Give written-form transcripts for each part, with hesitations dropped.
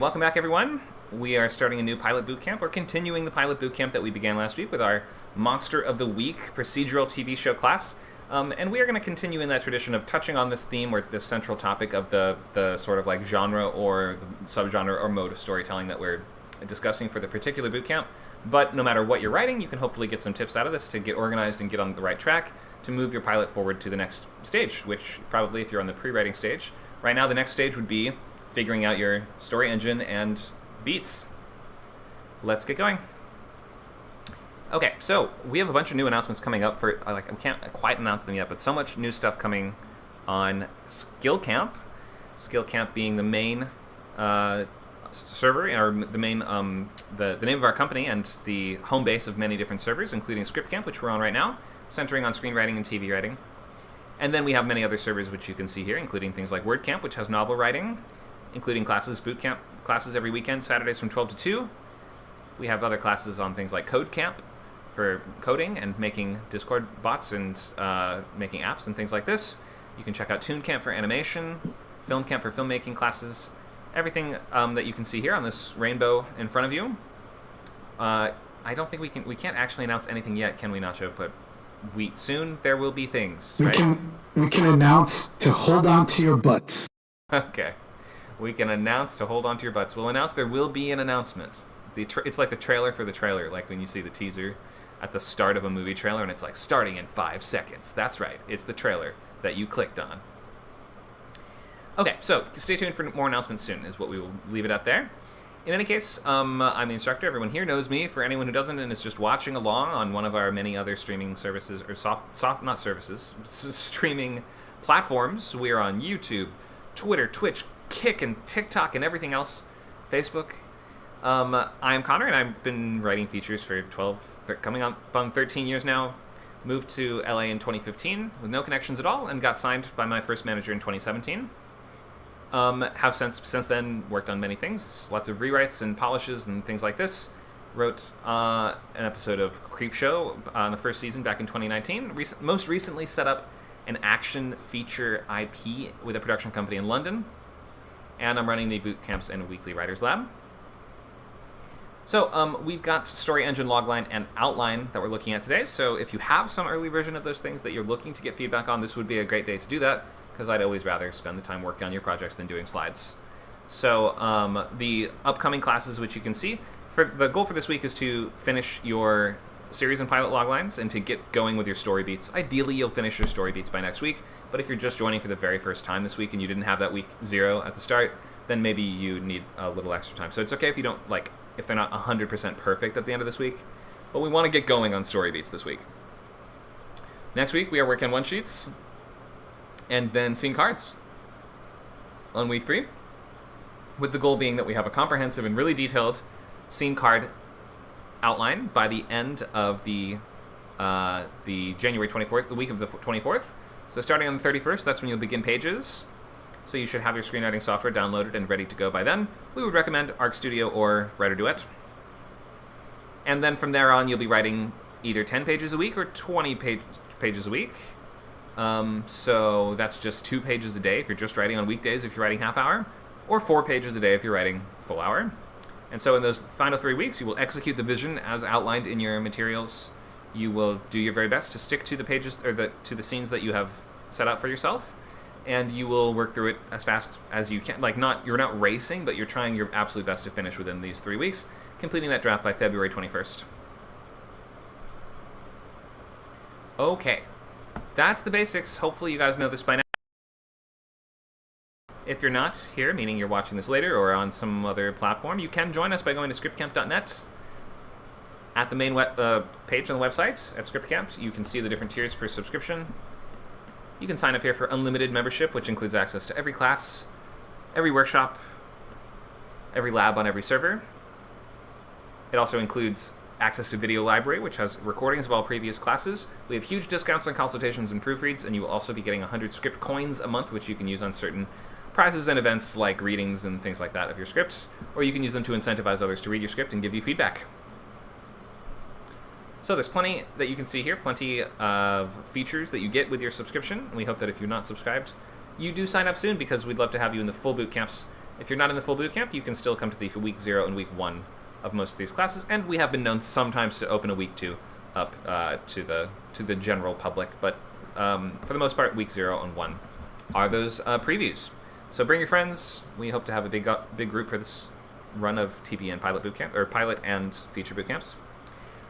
Welcome back, everyone. We are starting a new pilot bootcamp. We're continuing the pilot bootcamp that we began last week with our Monster of the Week procedural TV show class. And we are going to continue in that tradition of touching on this theme or this central topic of the sort of like genre or the subgenre or mode of storytelling that we're discussing for the particular bootcamp. But no matter what you're writing, you can hopefully get some tips out of this to get organized and get on the right track to move your pilot forward to the next stage, which probably if you're on the pre-writing stage. Right now, the next stage would be figuring out your story engine and beats. Let's get going. Okay, so we have a bunch of new announcements coming up for, I can't quite announce them yet, but so much new stuff coming on Skill Camp. Skill Camp being the main server, or the main, the name of our company and the home base of many different servers, including Script Camp, which we're on right now, centering on screenwriting and TV writing. And then we have many other servers which you can see here, including things like WordCamp, which has novel writing, including classes, bootcamp classes every weekend, Saturdays from 12 to 2. We have other classes on things like Code Camp for coding and making Discord bots and making apps and things like this. You can check out Toon Camp for animation, Film Camp for filmmaking classes, everything that you can see here on this rainbow in front of you. I don't think we can't actually announce anything yet, can we, Nacho? But soon there will be things, right? We can announce to hold on to your butts. Okay. We can announce to hold on to your butts. We'll announce there will be an announcement. It's like the trailer for the trailer, like when you see the teaser at the start of a movie trailer and it's like starting in 5 seconds. That's right. It's the trailer that you clicked on. Okay, so stay tuned for more announcements soon is what we will leave it at there. In any case, I'm the instructor. Everyone here knows me. For anyone who doesn't and is just watching along on one of our many other streaming services, or not services, streaming platforms, we are on YouTube, Twitter, Twitch, Kick, and TikTok, and everything else, Facebook. I'm Connor, and I've been writing features for coming up on 13 years now. Moved to LA in 2015 with no connections at all, and got signed by my first manager in 2017. Have since then worked on many things, lots of rewrites and polishes and things like this. Wrote an episode of Creepshow on the first season back in 2019. Most recently set up an action feature IP with a production company in London. And I'm running the boot camps and weekly writers lab. So we've got story engine, logline, and outline that we're looking at today. So if you have some early version of those things that you're looking to get feedback on, this would be a great day to do that, because I'd always rather spend the time working on your projects than doing slides. So the upcoming classes, which you can see, the goal for this week is to finish your series and pilot loglines and to get going with your story beats. Ideally, you'll finish your story beats by next week, but if you're just joining for the very first time this week and you didn't have that week 0 at the start, then maybe you need a little extra time. So it's okay if you don't, if they're not 100% perfect at the end of this week, but we want to get going on story beats this week. Next week, we are working on one sheets and then scene cards on week 3, with the goal being that we have a comprehensive and really detailed scene card outline by the end of the January 24th, the week of the 24th. So starting on the 31st, that's when you'll begin pages. So you should have your screenwriting software downloaded and ready to go by then. We would recommend Arc Studio or Writer Duet. And then from there on, you'll be writing either 10 pages a week or 20 pages a week. So that's just 2 pages a day if you're just writing on weekdays if you're writing half hour, or 4 pages a day if you're writing full hour. And so in those final 3 weeks, you will execute the vision as outlined in your materials. You will do your very best to stick to the pages or to the scenes that you have set out for yourself, and you will work through it as fast as you can. You're not racing, but you're trying your absolute best to finish within these 3 weeks, completing that draft by February 21st. Okay, that's the basics. Hopefully you guys know this by now. If you're not here, meaning you're watching this later or on some other platform, you can join us by going to scriptcamp.net. At the main page on the website at ScriptCamp, you can see the different tiers for subscription. You can sign up here for unlimited membership, which includes access to every class, every workshop, every lab on every server. It also includes access to video library, which has recordings of all previous classes. We have huge discounts on consultations and proofreads, and you will also be getting 100 script coins a month, which you can use on certain prizes and events like readings and things like that of your scripts, or you can use them to incentivize others to read your script and give you feedback. So there's plenty that you can see here, plenty of features that you get with your subscription. We hope that if you're not subscribed, you do sign up soon, because we'd love to have you in the full boot camps If you're not in the full bootcamp, you can still come to the week 0 and week 1 of most of these classes, and we have been known sometimes to open a week 2 up to the general public, but for the most part, week 0 and 1 are those previews. So bring your friends. We hope to have a big group for this run of TV and Pilot Bootcamp, or Pilot and Feature Bootcamps.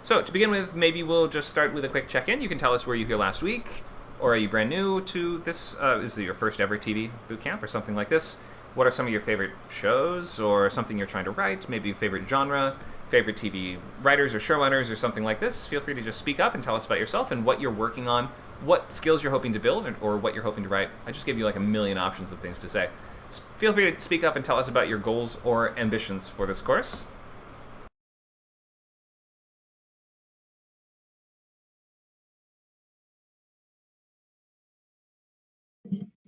So to begin with, maybe we'll just start with a quick check-in. You can tell us, were you here last week, or are you brand new to this? Is it your first ever TV bootcamp or something like this? What are some of your favorite shows, or something you're trying to write? Maybe favorite genre, favorite TV writers or showrunners or something like this? Feel free to just speak up and tell us about yourself and what you're working on, what skills you're hoping to build, or what you're hoping to write. I just gave you like a million options of things to say. Feel free to speak up and tell us about your goals or ambitions for this course.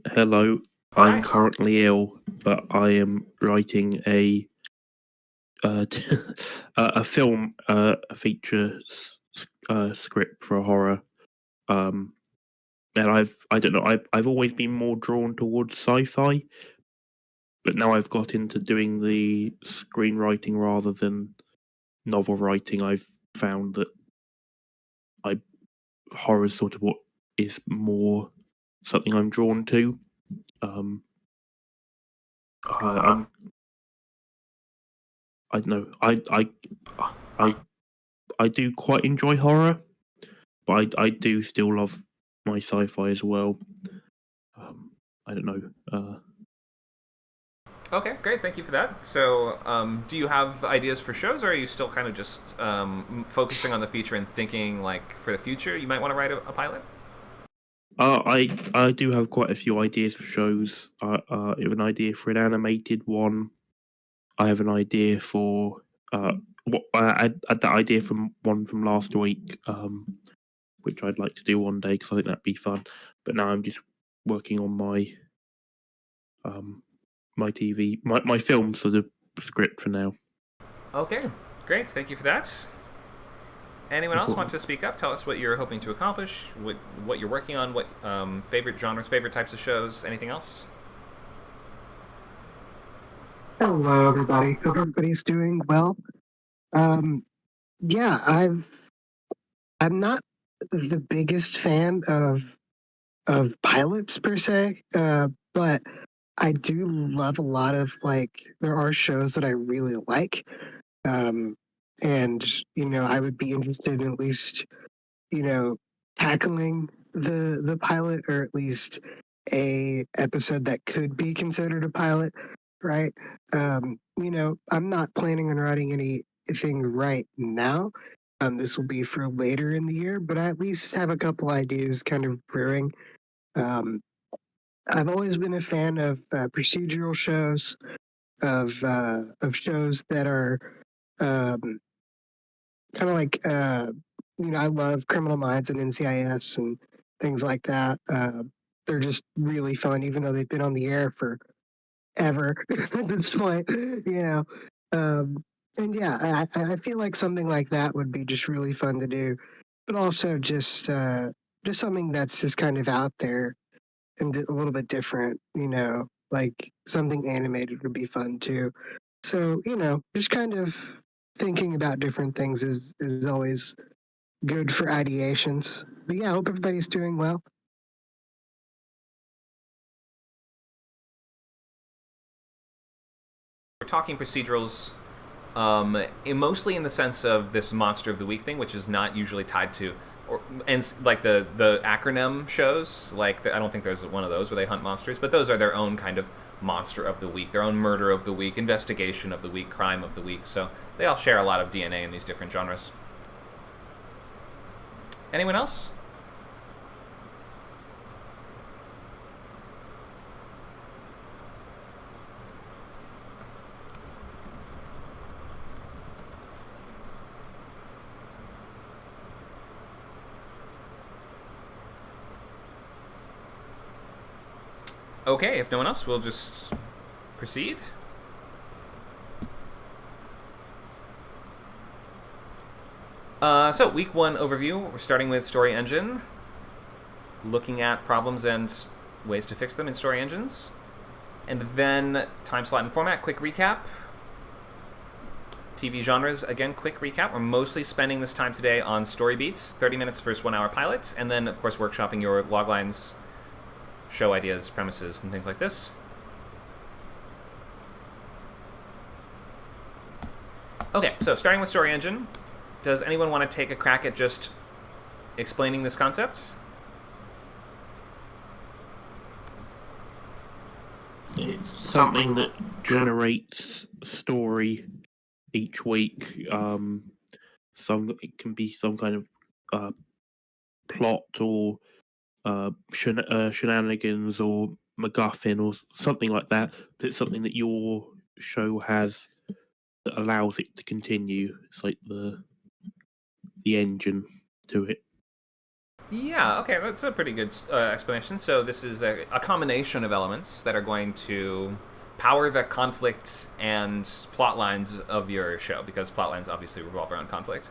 Hello, Hi. I'm currently ill, but I am writing a film, a feature script for a horror. And I've always been more drawn towards sci-fi, but now I've got into doing the screenwriting rather than novel writing. I've found that horror is sort of what is more something I'm drawn to. I don't know. I do quite enjoy horror, but I do still love my sci-fi as well. I don't know. Okay, great. Thank you for that. So, do you have ideas for shows, or are you still kind of just focusing on the feature and thinking, like, for the future, you might want to write a pilot? I do have quite a few ideas for shows. I have an idea for an animated one. I have an idea for what I had that idea from one from last week, which I'd like to do one day because I think that'd be fun. But now I'm just working on my my film sort of script for now. Okay, great. Thank you for that. Anyone else want to speak up? Tell us what you're hoping to accomplish, what you're working on, what favorite genres, favorite types of shows, anything else? Hello, everybody. Hope everybody's doing well. Yeah, I'm not the biggest fan of pilots per se, but I do love a lot of there are shows that I really like, and I would be interested in at least tackling the pilot, or at least a episode that could be considered a pilot, right? I'm not planning on writing anything right now. This will be for later in the year, but I at least have a couple ideas kind of brewing. I've always been a fan of procedural shows, of shows that are kind of like I love Criminal Minds and NCIS and things like that. They're just really fun, even though they've been on the air for ever at this point. And yeah, I feel like something like that would be just really fun to do, but also just something that's just kind of out there and a little bit different. Like something animated would be fun too. So just kind of thinking about different things is always good for ideations. But yeah, I hope everybody's doing well. We're talking procedurals mostly in the sense of this Monster of the Week thing, which is not usually tied to, and like the acronym shows. Like I don't think there's one of those where they hunt monsters, but those are their own kind of Monster of the Week, their own Murder of the Week, Investigation of the Week, Crime of the Week. So they all share a lot of DNA in these different genres. Anyone else? Okay, if no one else, we'll just proceed. So, week 1 overview. We're starting with Story Engine, looking at problems and ways to fix them in story engines. And then time slot and format, quick recap. TV genres, again, quick recap. We're mostly spending this time today on story beats, 30 minutes first 1 hour pilot, and then, of course, workshopping your log lines, show ideas, premises, and things like this. Okay, so starting with story engine, does anyone want to take a crack at just explaining this concept? It's something that generates story each week. It can be some kind of plot or shenanigans or MacGuffin or something like that. But it's something that your show has that allows it to continue. It's like the engine to it. Yeah, okay, that's a pretty good explanation. So this is a combination of elements that are going to power the conflict and plot lines of your show, because plot lines obviously revolve around conflict.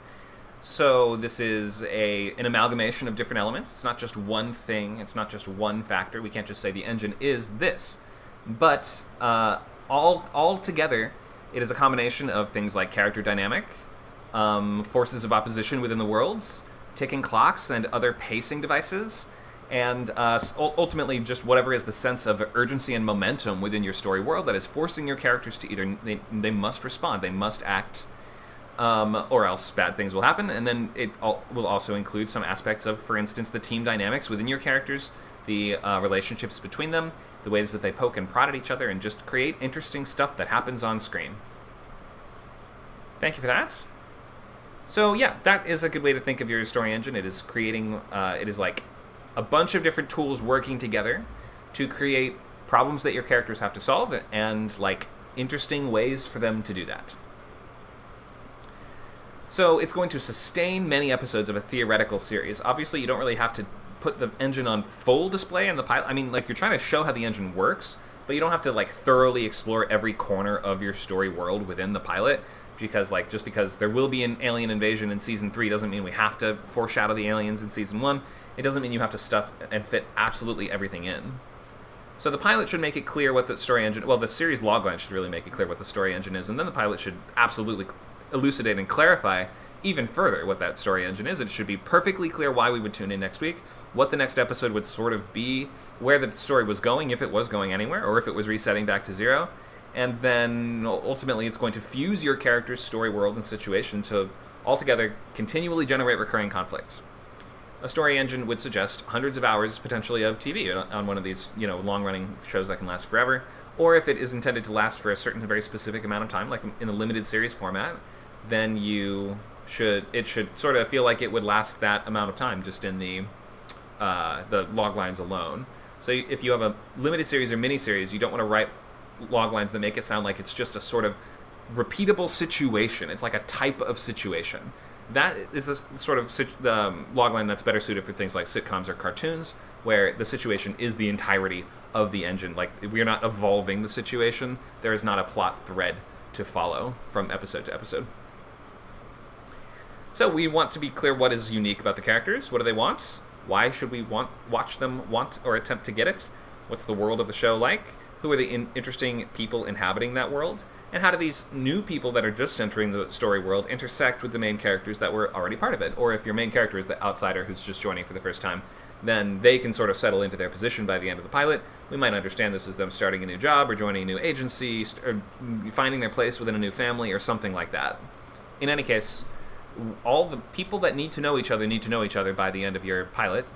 So this is an amalgamation of different elements. It's not just one thing. It's not just one factor. We can't just say the engine is this. But all together, it is a combination of things like character dynamic, forces of opposition within the worlds, ticking clocks and other pacing devices, and ultimately just whatever is the sense of urgency and momentum within your story world that is forcing your characters to either they must respond, they must act, or else bad things will happen. And then it will also include some aspects of, for instance, the team dynamics within your characters, the relationships between them, the ways that they poke and prod at each other, and just create interesting stuff that happens on screen. Thank you for that. So yeah, that is a good way to think of your story engine. It is creating, it is like a bunch of different tools working together to create problems that your characters have to solve, and like interesting ways for them to do that. So it's going to sustain many episodes of a theoretical series. Obviously, you don't really have to put the engine on full display in the pilot. I mean, like, you're trying to show how the engine works, but you don't have to like thoroughly explore every corner of your story world within the pilot. Because just because there will be an alien invasion in Season 3 doesn't mean we have to foreshadow the aliens in Season 1. It doesn't mean you have to stuff and fit absolutely everything in. So the pilot should make it clear what the story engine... Well, the series logline should really make it clear what the story engine is, and then the pilot should absolutely elucidate and clarify even further what that story engine is. It should be perfectly clear why we would tune in next week, what the next episode would sort of be, where the story was going, if it was going anywhere, or if it was resetting back to zero. And then ultimately it's going to fuse your character's story world and situation to altogether continually generate recurring conflict. A story engine would suggest hundreds of hours potentially of TV on one of these, long-running shows that can last forever. Or if it is intended to last for a certain very specific amount of time, like in a limited series format, then it should sort of feel like it would last that amount of time just in the log lines alone. So if you have a limited series or mini-series, you don't want to write log lines that make it sound like it's just a sort of repeatable situation. It's like a type of situation. That is the sort of log line that's better suited for things like sitcoms or cartoons, where the situation is the entirety of the engine. Like, we're not evolving the situation. There is not a plot thread to follow from episode to episode. So we want to be clear what is unique about the characters. What do they want? Why should we watch them want or attempt to get it? What's the world of the show like? Who are the interesting people inhabiting that world? And how do these new people that are just entering the story world intersect with the main characters that were already part of it? Or if your main character is the outsider who's just joining for the first time, then they can sort of settle into their position by the end of the pilot. We might understand this as them starting a new job or joining a new agency or finding their place within a new family or something like that. In any case, all the people that need to know each other by the end of your pilot.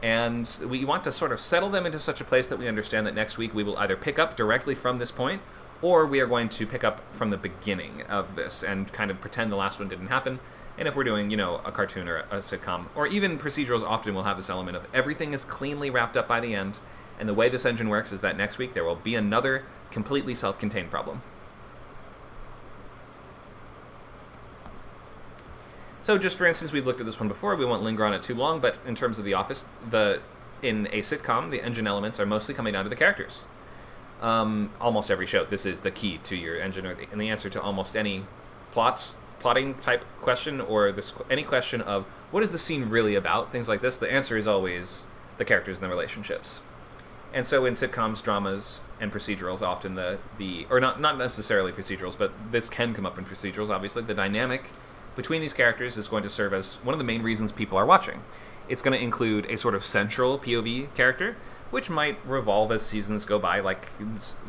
And we want to sort of settle them into such a place that we understand that next week we will either pick up directly from this point, or we are going to pick up from the beginning of this and kind of pretend the last one didn't happen. And if we're doing, a cartoon or a sitcom, or even procedurals, often will have this element of everything is cleanly wrapped up by the end, and the way this engine works is that next week there will be another completely self-contained problem. So just for instance, we've looked at this one before, we won't linger on it too long, but in terms of The Office, in a sitcom, the engine elements are mostly coming down to the characters. Almost every show, this is the key to your engine, and the answer to almost any plotting type question, or any question of what is the scene really about, things like this, the answer is always the characters and the relationships. And so in sitcoms, dramas, and procedurals, often or not necessarily procedurals, but this can come up in procedurals, obviously, the dynamic between these characters is going to serve as one of the main reasons people are watching. It's going to include a sort of central POV character, which might revolve as seasons go by, like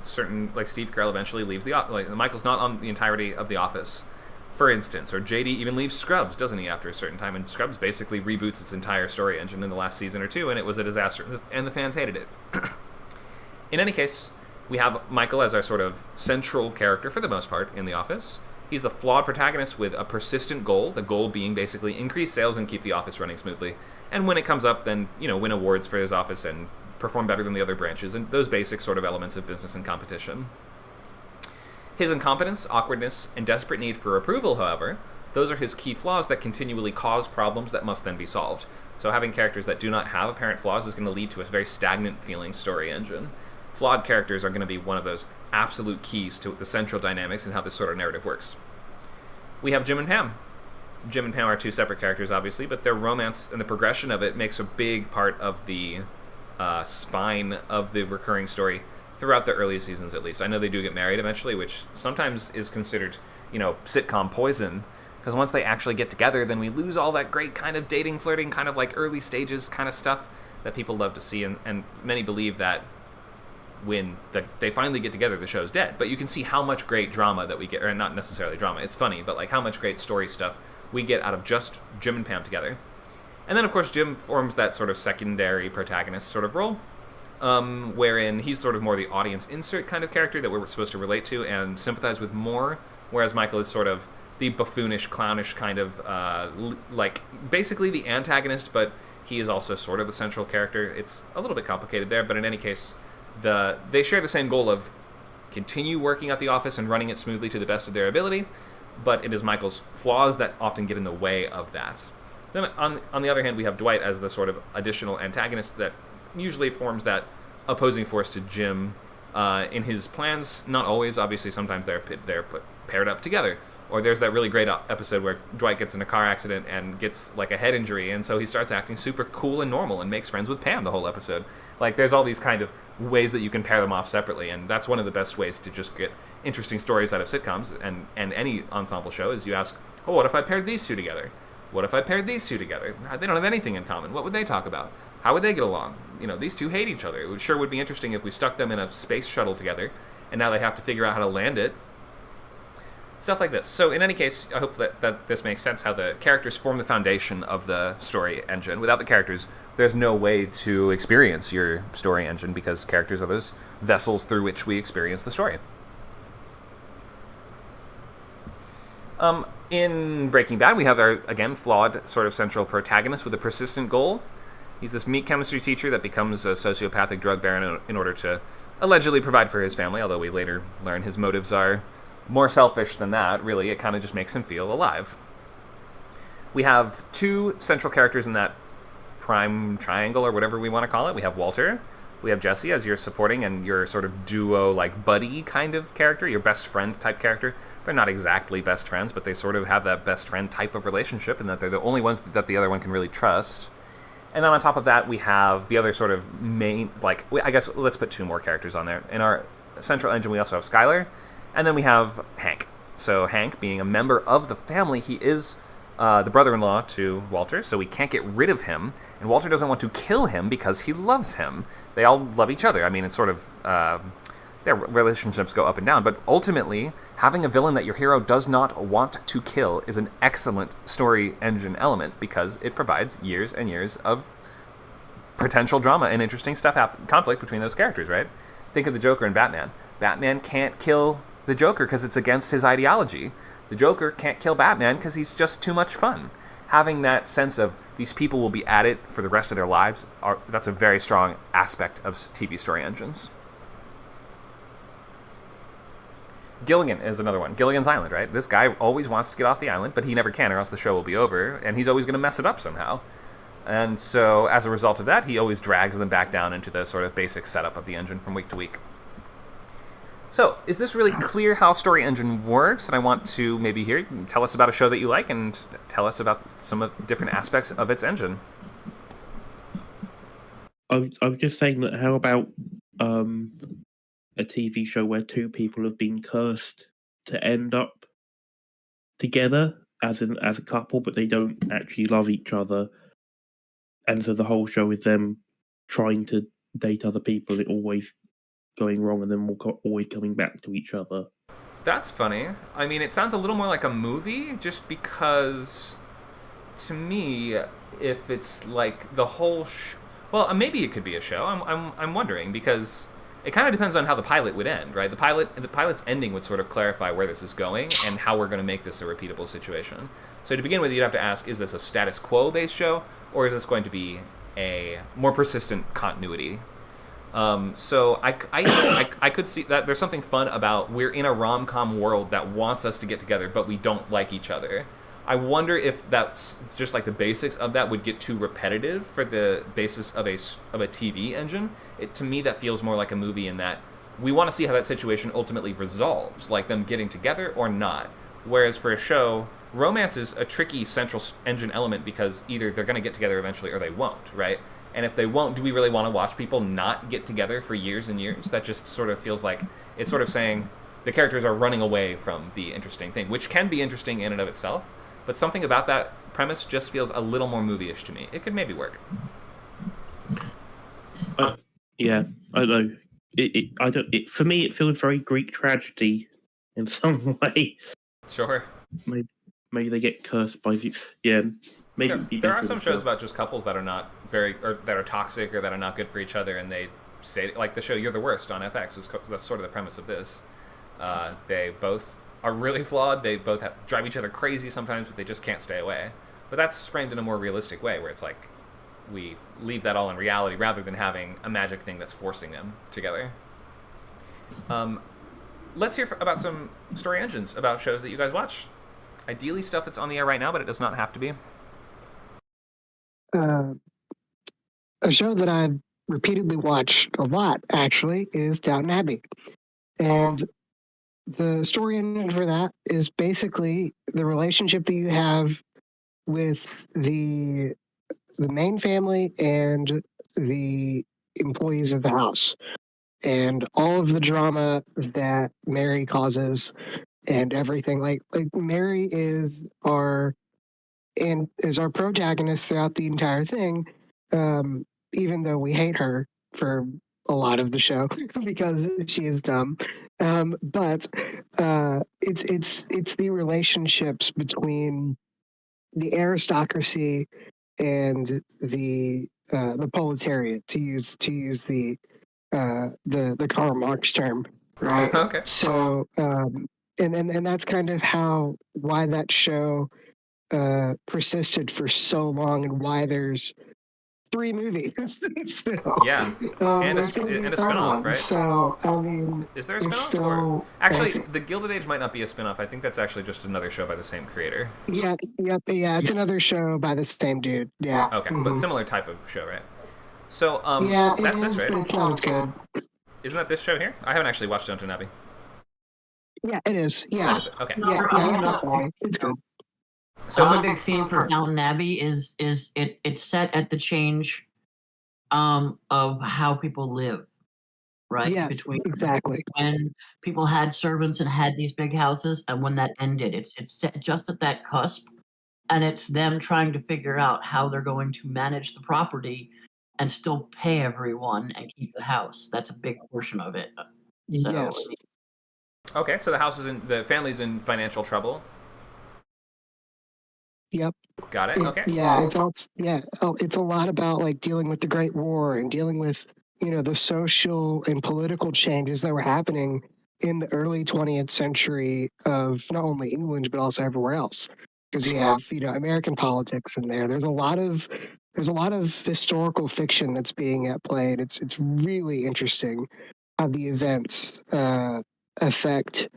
Steve Carell eventually leaves Michael's not on the entirety of The Office, for instance, or JD even leaves Scrubs, doesn't he, after a certain time, and Scrubs basically reboots its entire story engine in the last season or two, and it was a disaster, and the fans hated it. In any case, we have Michael as our sort of central character for the most part in The Office. He's the flawed protagonist with a persistent goal, the goal being basically increase sales and keep the office running smoothly. And when it comes up, then, win awards for his office and perform better than the other branches, and those basic sort of elements of business and competition. His incompetence, awkwardness, and desperate need for approval, however, those are his key flaws that continually cause problems that must then be solved. So having characters that do not have apparent flaws is going to lead to a very stagnant feeling story engine. Flawed characters are going to be one of those absolute keys to the central dynamics and how this sort of narrative works. We have Jim and Pam. Jim and Pam are two separate characters, obviously, but their romance and the progression of it makes a big part of the spine of the recurring story throughout the early seasons, at least. I know they do get married eventually, which sometimes is considered, sitcom poison, because once they actually get together, then we lose all that great kind of dating, flirting, kind of like early stages kind of stuff that people love to see, and many believe that when they finally get together, the show's dead. But you can see how much great drama that we get, or not necessarily drama, it's funny, but like how much great story stuff we get out of just Jim and Pam together. And then, of course, Jim forms that sort of secondary protagonist sort of role, wherein he's sort of more the audience insert kind of character that we're supposed to relate to and sympathize with more, whereas Michael is sort of the buffoonish, clownish kind of, basically the antagonist, but he is also sort of the central character. It's a little bit complicated there, but in any case, they share the same goal of continue working at the office and running it smoothly to the best of their ability, but it is Michael's flaws that often get in the way of that. Then on the other hand, we have Dwight as the sort of additional antagonist that usually forms that opposing force to Jim in his plans. Not always, obviously, sometimes they're paired up together. Or there's that really great episode where Dwight gets in a car accident and gets like a head injury, and so he starts acting super cool and normal and makes friends with Pam the whole episode. Like, there's all these kind of ways that you can pair them off separately, and that's one of the best ways to just get interesting stories out of sitcoms and any ensemble show is you ask, oh, what if I paired these two together? What if I paired these two together? They don't have anything in common. What would they talk about? How would they get along? These two hate each other. It sure would be interesting if we stuck them in a space shuttle together, and now they have to figure out how to land it. Stuff like this. So in any case, I hope that this makes sense, how the characters form the foundation of the story engine. Without the characters, there's no way to experience your story engine, because characters are those vessels through which we experience the story. In Breaking Bad, we have our, again, flawed sort of central protagonist with a persistent goal. He's this meat chemistry teacher that becomes a sociopathic drug baron in order to allegedly provide for his family, although we later learn his motives are more selfish than that. Really, it kind of just makes him feel alive. We have two central characters in that prime triangle, or whatever we want to call it. We have Walter. We have Jesse as your supporting and your sort of duo, like buddy kind of character, your best friend type character. They're not exactly best friends, but they sort of have that best friend type of relationship, in that they're the only ones that the other one can really trust. And then on top of that, we have the other sort of main, I guess let's put two more characters on there. In our central engine, we also have Skylar, and then we have Hank. So Hank, being a member of the family, he is the brother-in-law to Walter, so we can't get rid of him, and Walter doesn't want to kill him because he loves him. They all love each other. I mean, it's sort of, their relationships go up and down, but ultimately, having a villain that your hero does not want to kill is an excellent story engine element, because it provides years and years of potential drama and interesting conflict between those characters, right? Think of the Joker and Batman. Batman can't kill the Joker because it's against his ideology. The Joker can't kill Batman because he's just too much fun. Having that sense of these people will be at it for the rest of their lives, that's a very strong aspect of TV story engines. Gilligan is another one. Gilligan's Island, right? This guy always wants to get off the island, but he never can, or else the show will be over, and he's always going to mess it up somehow. And so, as a result of that, he always drags them back down into the sort of basic setup of the engine from week to week. So, is this really clear how story engine works? And I want to maybe hear, tell us about a show that you like, and tell us about some of the different aspects of its engine. I was just saying that, how about a TV show where two people have been cursed to end up together as a couple, but they don't actually love each other, and so the whole show is them trying to date other people, it always going wrong, and then always coming back to each other. That's funny. I mean, it sounds a little more like a movie, just because, to me, if it's like the whole well, maybe it could be a show. I'm wondering, because it kind of depends on how the pilot would end, right? The pilot's ending would sort of clarify where this is going and how we're going to make this a repeatable situation. So to begin with, you'd have to ask, is this a status quo based show, or is this going to be a more persistent continuity? So I could see that there's something fun about we're in a rom-com world that wants us to get together, but we don't like each other. I wonder if that's just like the basics of that would get too repetitive for the basis of a TV engine. To me, that feels more like a movie in that we want to see how that situation ultimately resolves, like them getting together or not. Whereas for a show, romance is a tricky central engine element because either they're going to get together eventually or they won't, right? And if they won't, do we really want to watch people not get together for years and years? That just sort of feels like it's sort of saying the characters are running away from the interesting thing, which can be interesting in and of itself. But something about that premise just feels a little more movie-ish to me. It could maybe work. Yeah, I know. For me, it feels very Greek tragedy in some way. Sure. Maybe they get cursed by these. Yeah, maybe. There are some shows about just couples that are not or that are toxic or that are not good for each other, and they say, like the show "You're the Worst" on FX. That's sort of the premise of this. They both are really flawed. They both drive each other crazy sometimes, but they just can't stay away. But that's framed in a more realistic way, where it's like we leave that all in reality rather than having a magic thing that's forcing them together. Let's hear about some story engines about shows that you guys watch. Ideally stuff that's on the air right now, but it does not have to be. A show that I've repeatedly watched a lot, actually, is Downton Abbey. And the story engine for that is basically the relationship that you have with the main family and the employees of the house, and all of the drama that Mary causes, and everything. Like Mary is our protagonist throughout the entire thing, even though we hate her for a lot of the show because she is dumb. But it's the relationships between the aristocracy and the proletariat, to use the Karl Marx term, right? Okay. So and that's kind of why that show persisted for so long, and why there's 3 movies still. Yeah, and a spin-off, right? So, I mean, is there a spin-off? Actually, The Gilded Age might not be a spin-off. I think that's actually just another show by the same creator. Yeah, it's another show by the same dude. Yeah. Okay, but similar type of show, right? So, yeah, that's this, right? It's not good. Isn't that this show here? I haven't actually watched Downton Abbey. Yeah, it is. Yeah. Is it? Okay. Yeah, it's good. So the big theme for Downton Abbey is it's set at the change of how people live, right? Yeah, exactly. When people had servants and had these big houses, and when that ended, it's set just at that cusp, and it's them trying to figure out how they're going to manage the property and still pay everyone and keep the house. That's a big portion of it. So, yes. Okay, so the family's in financial trouble. Yep. Got it. Okay. Yeah, it's a lot about like dealing with the Great War and dealing with, the social and political changes that were happening in the early 20th century of not only England but also everywhere else. Because you have, American politics in there. There's a lot of historical fiction that's being at play, and it's really interesting how the events affect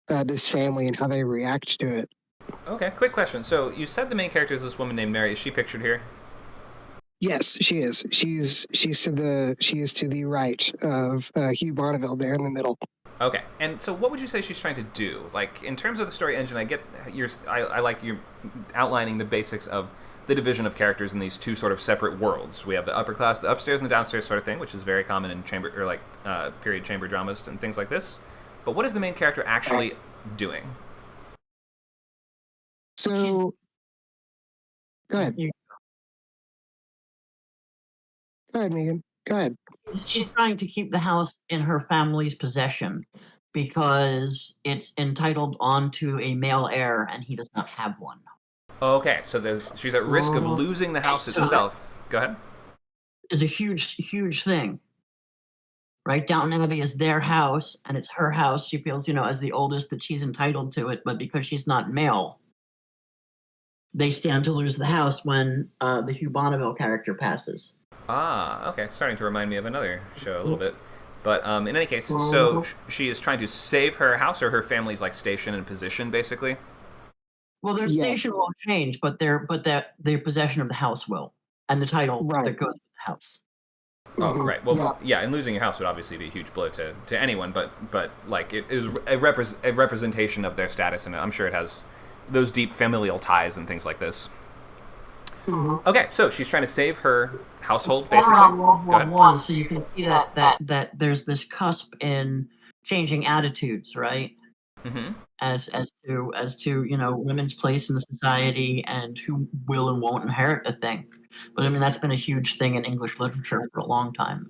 this family and how they react to it. Okay, quick question. So you said the main character is this woman named Mary. Is she pictured here? Yes, she is. She is to the right of Hugh Bonneville there in the middle. Okay, and so what would you say she's trying to do? Like, in terms of the story engine, I get I like you outlining the basics of the division of characters in these two sort of separate worlds. We have the upper class, the upstairs and the downstairs sort of thing, which is very common in chamber or like period chamber dramas and things like this. But what is the main character actually doing? So, go ahead. Go ahead, Megan. Go ahead. She's trying to keep the house in her family's possession because it's entitled onto a male heir and he does not have one. Okay, so she's at risk of losing the house itself. Go ahead. It's a huge thing. Right? Downton Abbey is their house, and it's her house. She feels, as the oldest that she's entitled to it, but because she's not male, they stand to lose the house when the Hugh Bonneville character passes. Ah, okay. Starting to remind me of another show a little bit. But in any case, so she is trying to save her house or her family's like station and position, basically. Well, their station won't change, but their possession of the house will, and the title that goes with the house. Oh, right. Well, yeah, and losing your house would obviously be a huge blow to anyone, but like it is a representation of their status, and I'm sure it has those deep familial ties and things like this. Mm-hmm. Okay, so she's trying to save her household, basically. World War I, so you can see that there's this cusp in changing attitudes, right? Mm-hmm. As to women's place in the society and who will and won't inherit a thing. But I mean, that's been a huge thing in English literature for a long time.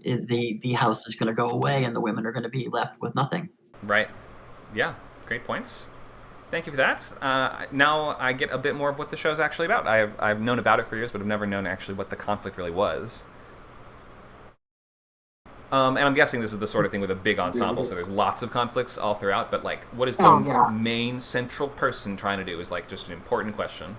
The house is going to go away and the women are going to be left with nothing. Right. Yeah. Great points. Thank you for that. Now I get a bit more of what the show's actually about. I've known about it for years, but I've never known actually what the conflict really was. And I'm guessing this is the sort of thing with a big ensemble, so there's lots of conflicts all throughout, but like, what is the main central person trying to do is like just an important question.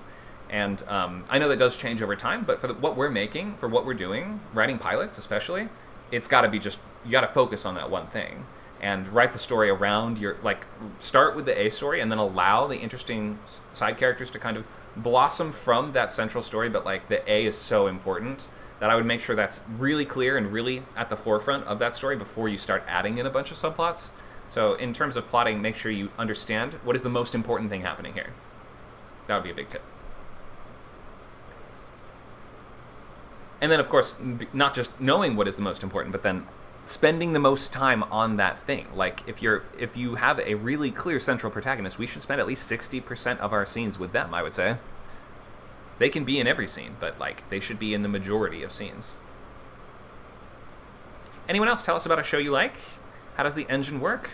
And I know that does change over time, but for what we're making, for what we're doing, writing pilots especially, it's got to be just, you got to focus on that one thing. And write the story around your, like, start with the A story and then allow the interesting side characters to kind of blossom from that central story, but like the A is so important that I would make sure that's really clear and really at the forefront of that story before you start adding in a bunch of subplots. So in terms of plotting, make sure you understand what is the most important thing happening here. That would be a big tip. And then, of course, not just knowing what is the most important, but then spending the most time on that thing. Like, if you have a really clear central protagonist, we should spend at least 60% of our scenes with them, I would say. They can be in every scene, but like they should be in the majority of scenes. Anyone else tell us about a show you like? How does the engine work?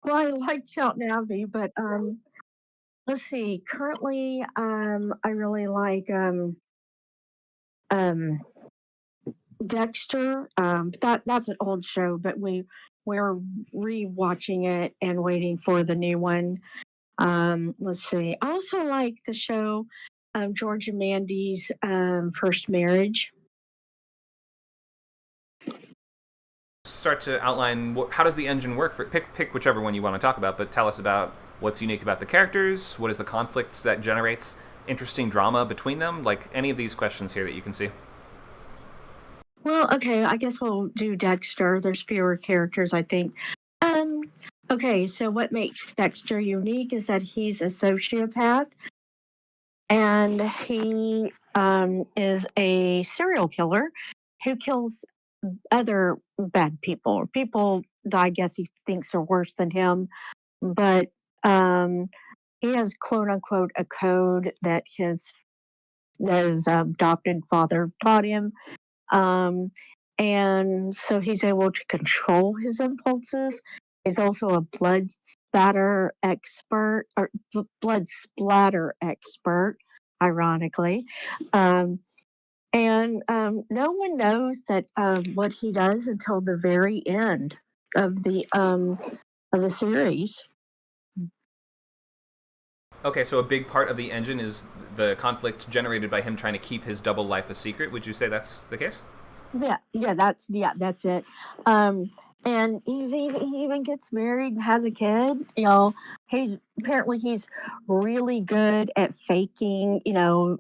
Well, I like Downton Abbey, but let's see. Currently, I really like Dexter. That's an old show, but we're rewatching it and waiting for the new one. Let's see. I also like the show George and Mandy's First Marriage. Start to outline how does the engine work for pick whichever one you want to talk about, but tell us about what's unique about the characters, what is the conflict that generates interesting drama between them, like any of these questions here that you can see. Well, okay, I guess we'll do Dexter. There's fewer characters, I think. Okay, so what makes Dexter unique is that he's a sociopath, and he is a serial killer who kills other bad people that I guess he thinks are worse than him, but he has quote unquote a code that his adopted father taught him, and so he's able to control his impulses. He's also a blood splatter expert, ironically. And no one knows that what he does until the very end of the series. Okay, so a big part of the engine is the conflict generated by him trying to keep his double life a secret. Would you say that's the case? Yeah, that's it. And he even gets married and has a kid. He's really good at faking,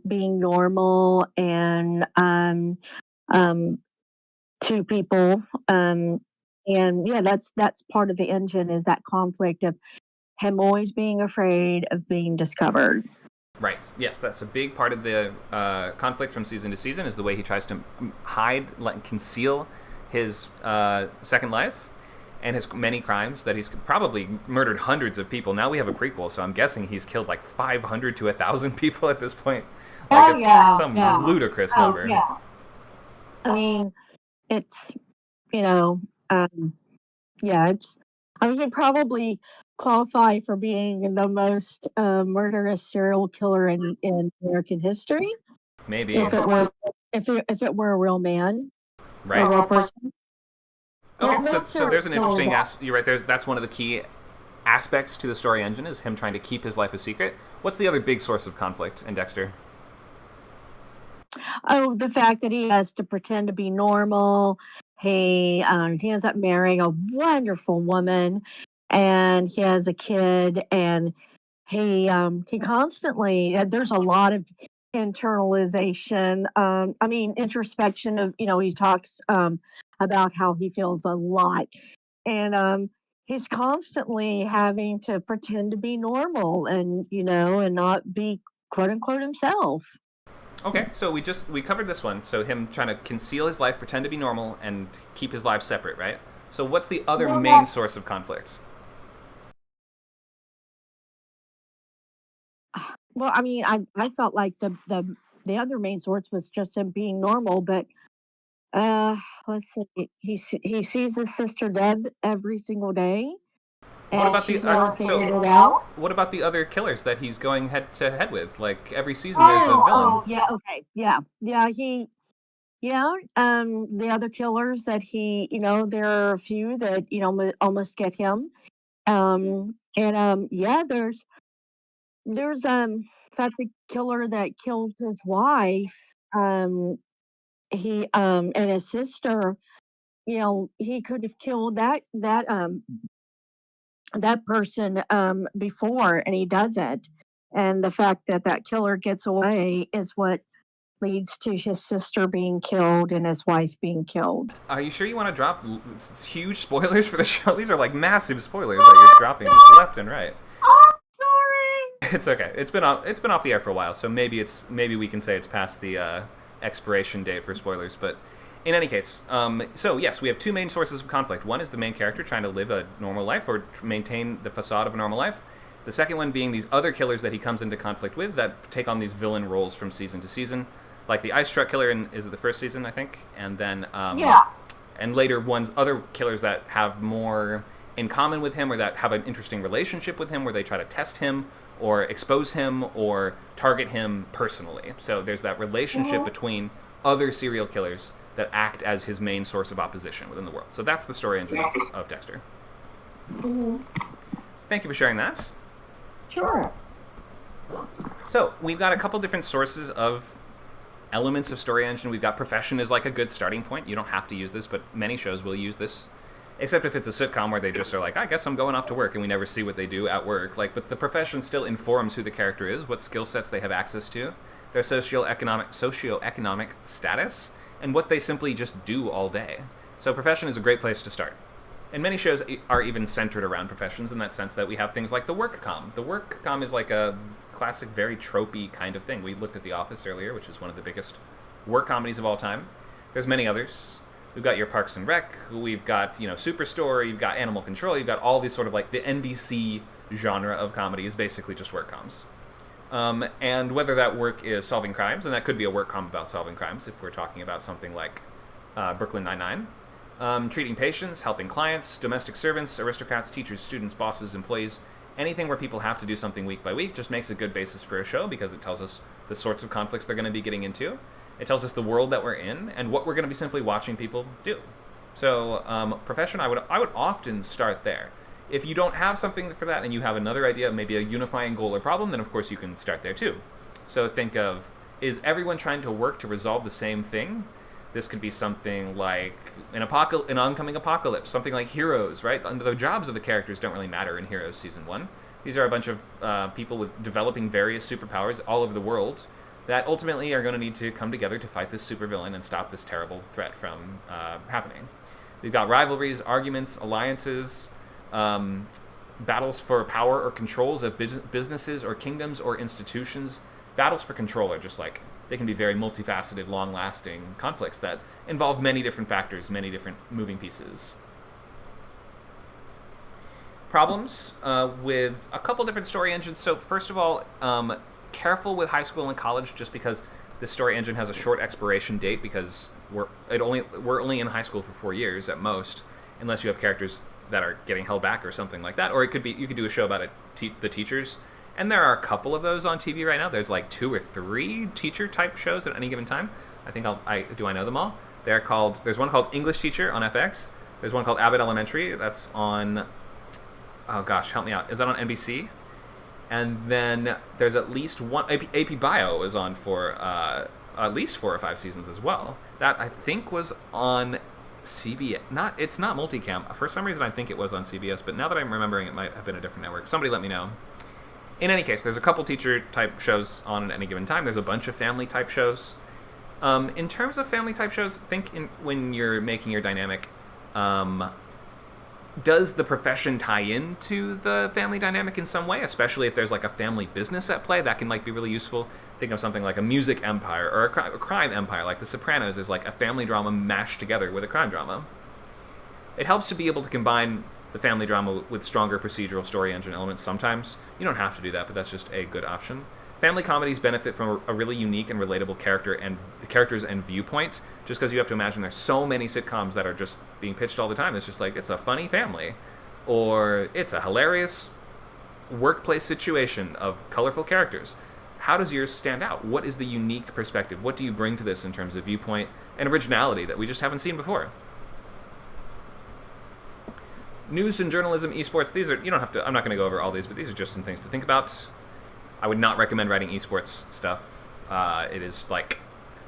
being normal and two people. And yeah, that's part of the engine, is that conflict of him always being afraid of being discovered. Right. Yes, that's a big part of the conflict from season to season, is the way he tries to hide, conceal his second life and his many crimes, that he's probably murdered hundreds of people. Now we have a prequel, so I'm guessing he's killed like 500 to 1,000 people at this point. Like, it's some ludicrous number. Yeah. I mean, it's, he'd probably qualify for being the most murderous serial killer in American history. Maybe. If it were a real man. Right. A real person. Okay, so there's an interesting you're right, that's one of the key aspects to the story engine, is him trying to keep his life a secret. What's the other big source of conflict in Dexter? Oh, the fact that he has to pretend to be normal. He ends up marrying a wonderful woman, and he has a kid, and he constantly, there's a lot of internalization, introspection of, he talks about how he feels a lot, and he's constantly having to pretend to be normal, and and not be quote unquote himself. Okay, so we covered this one. So him trying to conceal his life, pretend to be normal, and keep his life separate, right? So what's the other main source of conflicts? Well, I mean, I felt like the other main source was just him being normal, but let's see, he sees his sister Deb every single day. What about what about the other killers that he's going head to head with? Like, every season there's a villain. The other killers that he, there are a few that almost get him. There's in fact the killer that killed his wife, he and his sister. He could have killed that person before, and he doesn't. And the fact that killer gets away is what leads to his sister being killed and his wife being killed. Are you sure you want to drop huge spoilers for the show? These are like massive spoilers that you're dropping left and right. Oh, sorry. It's okay. It's been off the air for a while, so maybe we can say it's past the expiration date for spoilers. But in any case, so yes, we have two main sources of conflict. One is the main character trying to live a normal life or maintain the facade of a normal life. The second one being these other killers that he comes into conflict with that take on these villain roles from season to season, like the ice truck killer is it the first season, I think, and then and later other killers that have more in common with him, or that have an interesting relationship with him, where they try to test him or expose him or target him personally. So there's that relationship between other serial killers that act as his main source of opposition within the world. So that's the story engine of Dexter. Thank you for sharing that. Sure. So we've got a couple different sources of elements of story engine. We've got profession as like a good starting point. You don't have to use this, but many shows will use this, except if it's a sitcom where they just are like, I guess I'm going off to work, and we never see what they do at work. But the profession still informs who the character is, what skill sets they have access to, their socioeconomic status, and what they simply just do all day. So profession is a great place to start. And many shows are even centered around professions, in that sense that we have things like the work com. The work com is like a classic, very tropey kind of thing. We looked at The Office earlier, which is one of the biggest work comedies of all time. There's many others. We've got your Parks and Rec, we've got, Superstore, you've got Animal Control, you've got all these sort of like the NBC genre of comedy is basically just work coms. And whether that work is solving crimes, and that could be a work com about solving crimes if we're talking about something like Brooklyn Nine-Nine, treating patients, helping clients, domestic servants, aristocrats, teachers, students, bosses, employees, anything where people have to do something week by week just makes a good basis for a show, because it tells us the sorts of conflicts they're going to be getting into. It tells us the world that we're in and what we're going to be simply watching people do. So profession, I would often start there. If you don't have something for that and you have another idea, maybe a unifying goal or problem, then of course you can start there too. So think of, is everyone trying to work to resolve the same thing? This could be something like an oncoming apocalypse, something like Heroes, right? And the jobs of the characters don't really matter in Heroes Season 1. These are a bunch of people with developing various superpowers all over the world, that ultimately are going to need to come together to fight this supervillain and stop this terrible threat from happening. We've got rivalries, arguments, alliances, battles for power or controls of businesses or kingdoms or institutions. Battles for control are just like, they can be very multifaceted, long-lasting conflicts that involve many different factors, many different moving pieces. Problems with a couple different story engines. So first of all, careful with high school and college, just because this story engine has a short expiration date, because we're only in high school for 4 years at most, unless you have characters that are getting held back or something like that. Or it could be, you could do a show about the teachers, and there are a couple of those on TV right now. There's like 2 or 3 teacher type shows at any given time. I think I know them all. There's one called English Teacher on FX. There's one called Abbott Elementary. That's on, oh gosh, help me out. Is that on NBC? And then there's at least one, AP Bio is on for at least 4 or 5 seasons as well. That I think was on CBS. It's not multicam. For some reason I think it was on CBS, but now that I'm remembering, it might have been a different network. Somebody let me know. In any case, there's a couple teacher type shows on at any given time. There's a bunch of family type shows. In terms of family type shows, when you're making your dynamic, does the profession tie into the family dynamic in some way, especially if there's like a family business at play? That can be really useful. Think of something like a music empire or a crime empire, like The Sopranos is like a family drama mashed together with a crime drama. It helps to be able to combine the family drama with stronger procedural story engine elements sometimes. You don't have to do that, but that's just a good option. Family comedies benefit from a really unique and relatable characters and viewpoint, just because you have to imagine there's so many sitcoms that are just being pitched all the time. It's just like, it's a funny family, or it's a hilarious workplace situation of colorful characters. How does yours stand out? What is the unique perspective? What do you bring to this in terms of viewpoint and originality that we just haven't seen before? News and journalism, esports, these are, you don't have to, I'm not going to go over all these, but these are just some things to think about. I would not recommend writing esports stuff. It is like,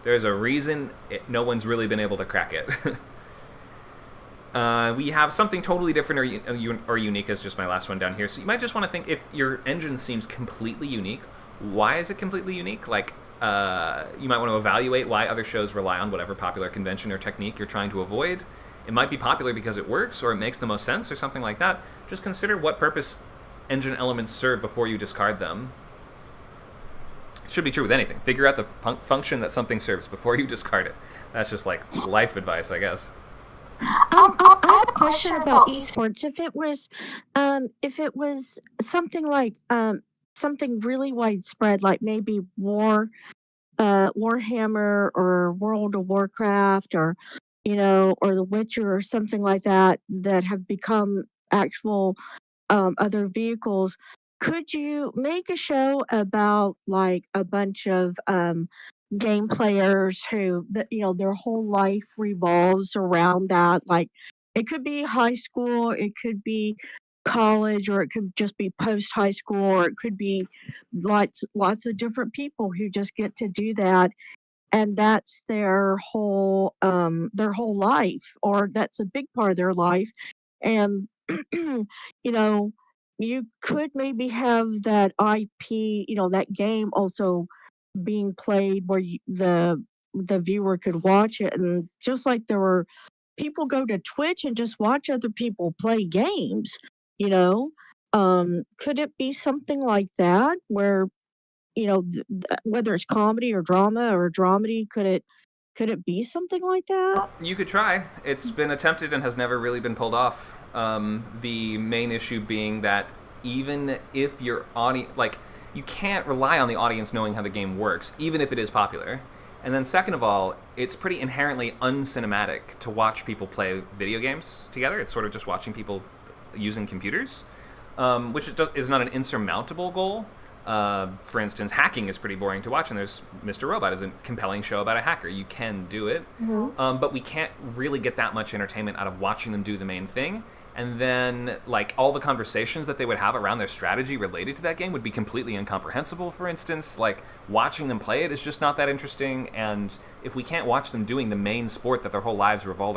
there's a reason no one's really been able to crack it. We have something totally different or unique as just my last one down here. So you might just want to think, if your engine seems completely unique, why is it completely unique? Like, you might want to evaluate why other shows rely on whatever popular convention or technique you're trying to avoid. It might be popular because it works or it makes the most sense or something like that. Just consider what purpose engine elements serve before you discard them. It should be true with anything. Figure out the function that something serves before you discard it. That's just like life advice, I guess. I have a question about esports. If it was something like something really widespread, like maybe Warhammer or World of Warcraft, or or The Witcher or something like that have become actual other vehicles. Could you make a show about like a bunch of game players who their whole life revolves around that? Like, it could be high school, it could be college, or it could just be post high school, or it could be lots of different people who just get to do that, and that's their whole life, or that's a big part of their life. And you could maybe have that IP, that game also being played where the viewer could watch it. And just like there were people go to Twitch and just watch other people play games, could it be something like that where whether it's comedy or drama or dramedy, could it be something like that? You could try. It's been attempted and has never really been pulled off. The main issue being that even if your audience, like, you can't rely on the audience knowing how the game works, even if it is popular. And then second of all, it's pretty inherently uncinematic to watch people play video games together. It's sort of just watching people using computers, which is not an insurmountable goal. For instance, hacking is pretty boring to watch, and there's Mr. Robot is a compelling show about a hacker. You can do it, but we can't really get that much entertainment out of watching them do the main thing. And then, like, all the conversations that they would have around their strategy related to that game would be completely incomprehensible, for instance. Like, watching them play it is just not that interesting, and if we can't watch them doing the main sport that their whole lives revolve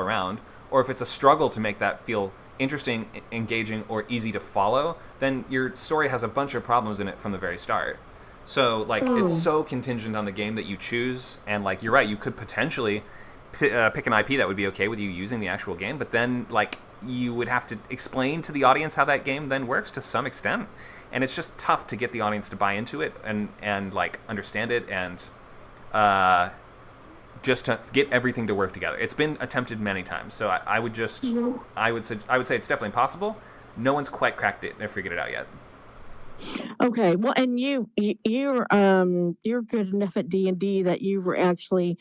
around, or if it's a struggle to make that feel interesting, engaging, or easy to follow, then your story has a bunch of problems in it from the very start. So like it's so contingent on the game that you choose, and like you're right, you could potentially pick an IP that would be okay with you using the actual game, but then like you would have to explain to the audience how that game then works to some extent, and it's just tough to get the audience to buy into it and like understand it and just to get everything to work together. It's been attempted many times, so I would say it's definitely possible. No one's quite cracked it or figured it out yet. Okay, well, and you're good enough at D&D that you were actually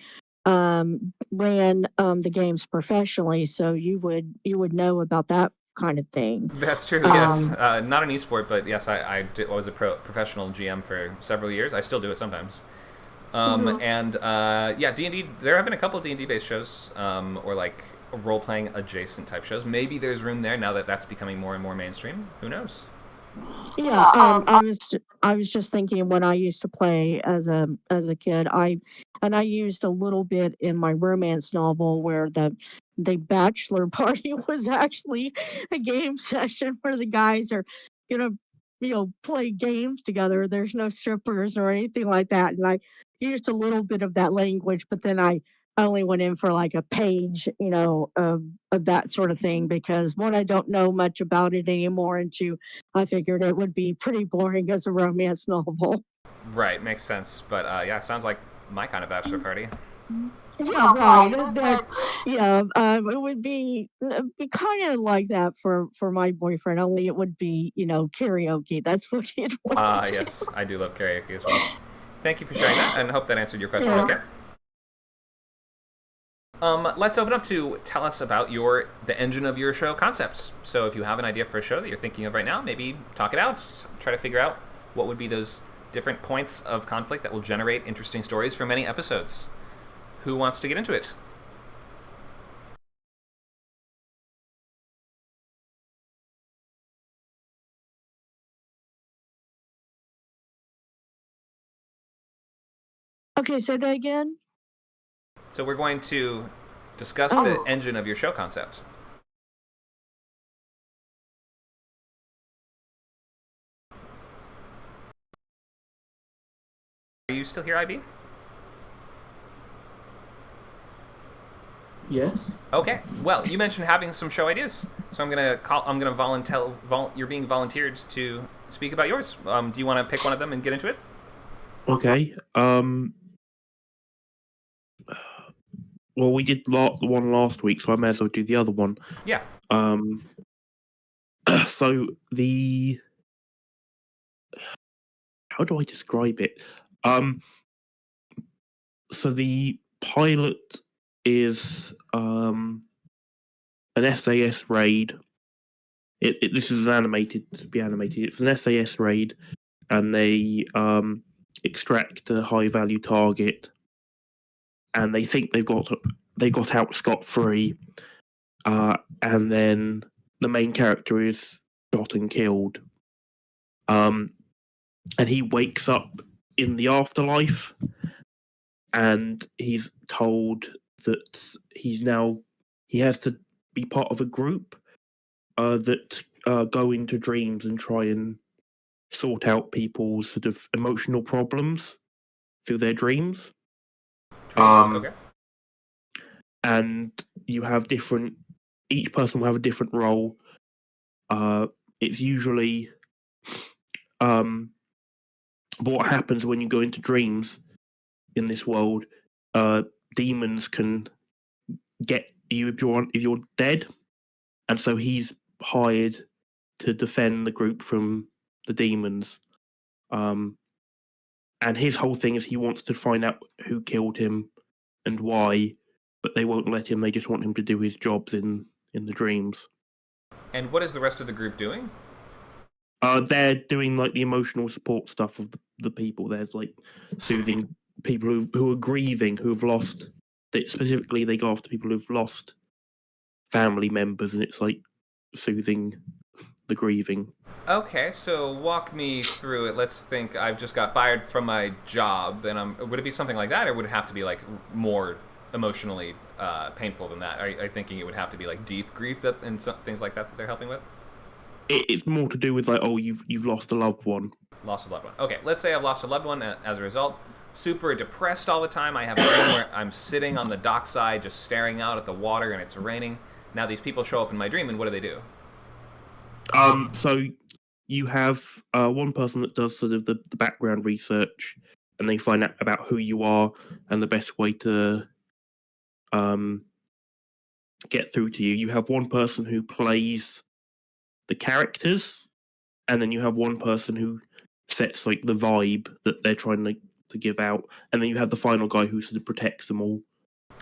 ran the games professionally, so you would know about that kind of thing. That's true. Yes, not an esport, but yes, I was a professional GM for several years. I still do it sometimes. And yeah, D&D. There have been a couple of D&D based shows, or like role playing adjacent type shows. Maybe there's room there now that that's becoming more and more mainstream. Who knows? Yeah, I was just thinking when I used to play as a kid, I used a little bit in my romance novel where the bachelor party was actually a game session where the guys are gonna play games together. There's no strippers or anything like that, and I used a little bit of that language, but then I only went in for like a page, of that sort of thing because one, I don't know much about it anymore, and two, I figured it would be pretty boring as a romance novel. Right, makes sense. But yeah, sounds like my kind of bachelor party. Yeah, right. It would be kind of like that for my boyfriend. Only it would be karaoke. That's what he'd want. To do. Yes, I do love karaoke as well. Thank you for sharing that, and hope that answered your question. Yeah. Okay. Let's open up to tell us about the engine of your show concepts. So if you have an idea for a show that you're thinking of right now, maybe talk it out. Try to figure out what would be those different points of conflict that will generate interesting stories for many episodes. Who wants to get into it? Okay, say that again. So we're going to discuss the engine of your show concept. Are you still here, IB? Yes. Okay. Well, you mentioned having some show ideas, so I'm gonna volunteer. You're being volunteered to speak about yours. Do you want to pick one of them and get into it? Okay. Well, we did the one last week, so I may as well do the other one. Yeah. So how do I describe it? So the pilot is an SAS raid. This is animated to be animated. It's an SAS raid, and they extract a high value target, and they think they got out scot-free, and then the main character is shot and killed, and he wakes up in the afterlife, and he's told that he has to be part of a group that go into dreams and try and sort out people's sort of emotional problems through their dreams. Okay. And you have each person will have a different role. It's usually what happens when you go into dreams in this world. Demons can get you if you're dead, and so he's hired to defend the group from the demons. And his whole thing is he wants to find out who killed him and why, but they won't let him. They just want him to do his jobs in the dreams. And what is the rest of the group doing? They're doing like the emotional support stuff of the people. There's like soothing people who are grieving, who have lost. Specifically, they go after people who've lost family members, and it's like soothing the grieving. Okay, so walk me through it. Let's think I've just got fired from my job, and would it be something like that, or would it have to be like more emotionally painful than that? Are you thinking it would have to be like deep grief and things like that they're helping with? It's more to do with like, oh, you've lost a loved one. Lost a loved one. Okay, let's say I've lost a loved one as a result. Super depressed all the time. I have a dream where I'm sitting on the dockside just staring out at the water and it's raining. Now these people show up in my dream, and what do? So you have one person that does sort of the background research, and they find out about who you are and the best way to get through to you. You have one person who plays the characters, and then you have one person who sets like the vibe that they're trying to give out, and then you have the final guy who sort of protects them all.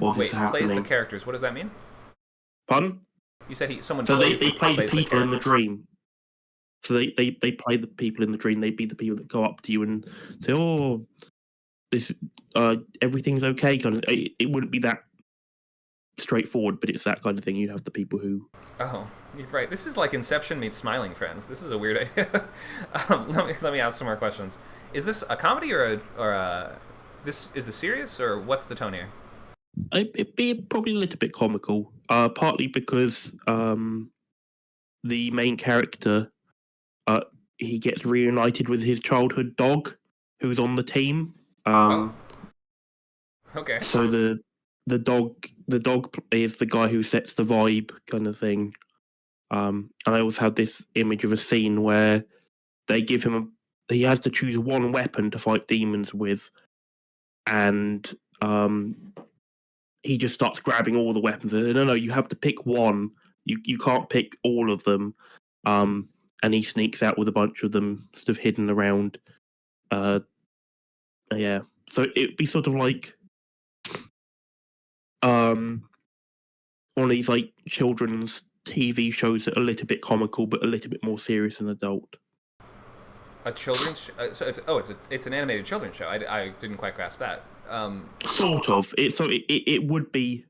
Wait, plays the characters. What does that mean? Pardon? You said someone. So plays they play the people the in the dream. So they play the people in the dream. They'd be the people that go up to you and say, "Oh, this everything's okay." Kind of. It wouldn't be that straightforward, but it's that kind of thing. You have the people who. Oh, you're right. This is like Inception meets Smiling Friends. This is a weird idea. Let me ask some more questions. Is this a comedy or this is this serious, or what's the tone here? It'd be probably a little bit comical. Partly because the main character, he gets reunited with his childhood dog, who's on the team. Okay. So the dog is the guy who sets the vibe, kind of thing. And I also have this image of a scene where they give him he has to choose one weapon to fight demons with, and he just starts grabbing all the weapons. No, you have to pick one. You can't pick all of them. And he sneaks out with a bunch of them sort of hidden around. Yeah. So it'd be sort of like one of these like children's TV shows that are a little bit comical but a little bit more serious and adult. A children's so it's an animated children's show. I didn't quite grasp that. Sort of. It would be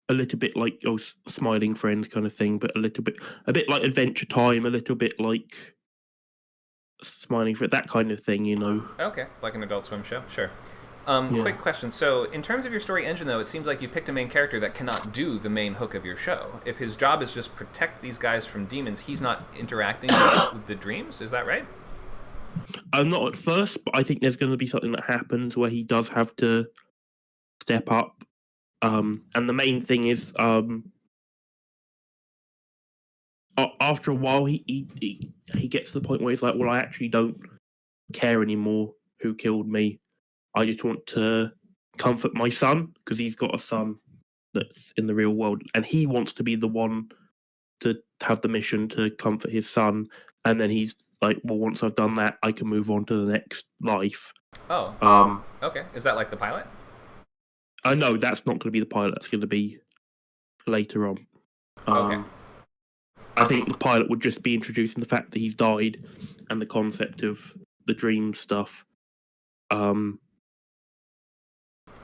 a little bit like Smiling Friends kind of thing, but a bit like Adventure Time, a little bit like Smiling Friends, that kind of thing, you know. Okay, like an Adult Swim show, sure. Yeah. Quick question. So, in terms of your story engine, though, it seems like you picked a main character that cannot do the main hook of your show. If his job is just protect these guys from demons, he's not interacting with the dreams. Is that right? Not at first, but I think there's going to be something that happens where he does have to step up. And the main thing is, after a while, he gets to the point where he's like, well, I actually don't care anymore who killed me. I just want to comfort my son, because he's got a son that's in the real world, and he wants to be the one to have the mission to comfort his son. And then he's like, well, once I've done that, I can move on to the next life. Oh. Okay. Is that like the pilot? No, that's not going to be the pilot. That's going to be later on. Okay. I think the pilot would just be introducing the fact that he's died and the concept of the dream stuff.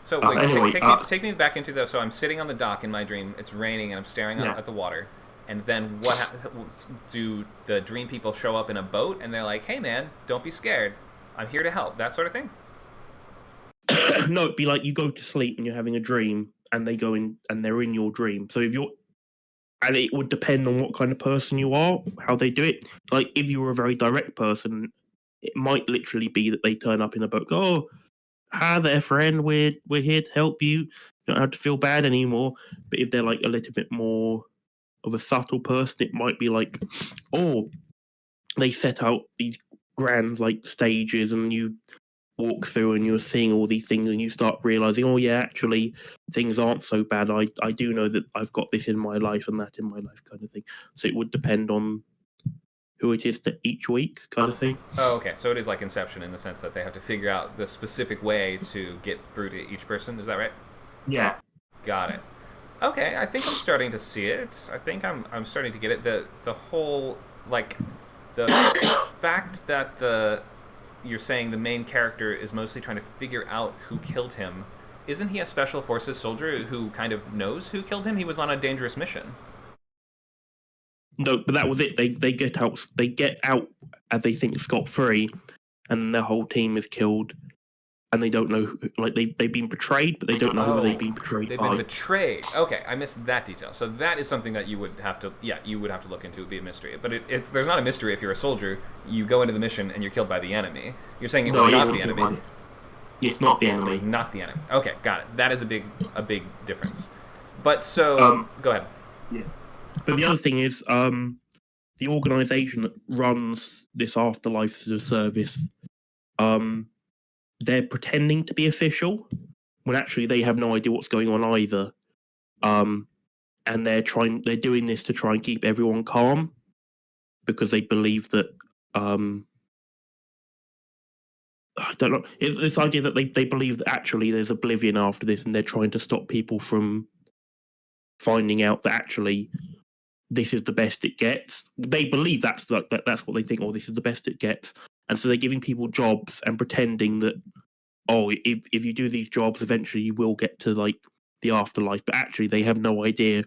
So wait, anyway, take me back into the. So I'm sitting on the dock in my dream. It's raining and I'm staring out at the water. And then do the dream people show up in a boat and they're like, "Hey man, don't be scared. I'm here to help." That sort of thing. No, it'd be like you go to sleep and you're having a dream, and they go in and they're in your dream. So and it would depend on what kind of person you are, how they do it. Like if you were a very direct person, it might literally be that they turn up in a boat. Go, "Oh, hi there, friend. We're here to help you. You don't have to feel bad anymore." But if they're like a little bit more of a subtle person, it might be like, oh, they set out these grand like stages, and you walk through and you're seeing all these things, and you start realizing, oh yeah, actually things aren't so bad. I do know that I've got this in my life and that in my life, kind of thing. So it would depend on who it is to each week, kind of thing. Oh, okay. So it is like Inception in the sense that they have to figure out the specific way to get through to each person. Is that right? Yeah. Got it. Okay, I think I'm starting to see it. I think I'm starting to get it. The whole like the fact that you're saying the main character is mostly trying to figure out who killed him. Isn't he a special forces soldier who kind of knows who killed him? He was on a dangerous mission. No, but that was it. They get out. They get out as they think scot-free, and then their whole team is killed. and they don't know like they've been betrayed, but they don't know who they've been betrayed They've by. been betrayed. Okay, I missed that detail. So that is something that you would have to look into. It would be a mystery. But it's there's not a mystery if you're a soldier. You go into the mission and you're killed by the enemy. You're saying it was not the enemy. It's not the It enemy. was not the enemy. Okay, got it. That is a big difference. But so go ahead. Yeah. But the other thing is, the organisation that runs this afterlife as a service, they're pretending to be official when actually they have no idea what's going on either. And they're doing this to try and keep everyone calm because they believe that I don't know. It's this idea that they believe that actually there's oblivion after this, and they're trying to stop people from finding out that actually this is the best it gets. They believe that's what they think. Oh, this is the best it gets, and so they're giving people jobs and pretending that if you do these jobs, eventually you will get to like the afterlife. But actually, they have no idea,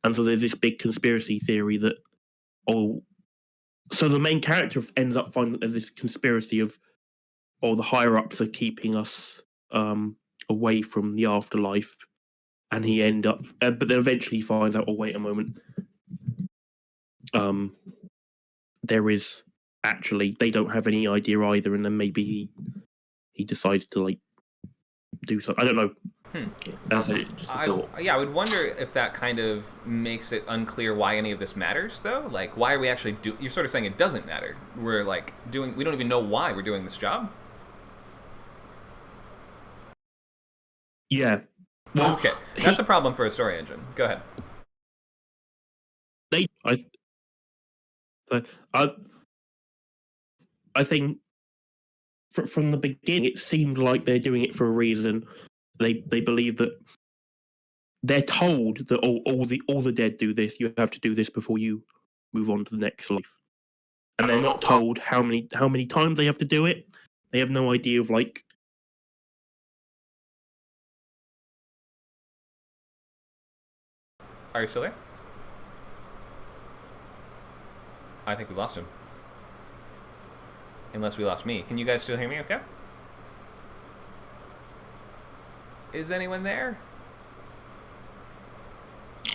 and so there's this big conspiracy theory that so the main character ends up finding there's this conspiracy of the higher ups are keeping us away from the afterlife, and he but then eventually finds out. Oh, wait a moment. There is actually they don't have any idea either, and then maybe he decides to like do something. I don't know. That's it. Just a thought. I would wonder if that kind of makes it unclear why any of this matters, though. Like, why are we actually You're sort of saying it doesn't matter. We're like we don't even know why we're doing this job. Yeah. Well, okay, that's a problem for a story engine. Go ahead. I think from the beginning it seemed like they're doing it for a reason. They believe that they're told that all the dead do this. You have to do this before you move on to the next life, and they're not told how many times they have to do it. They have no idea of like. Are you still there? I think we lost him. Unless we lost me. Can you guys still hear me okay? Is anyone there?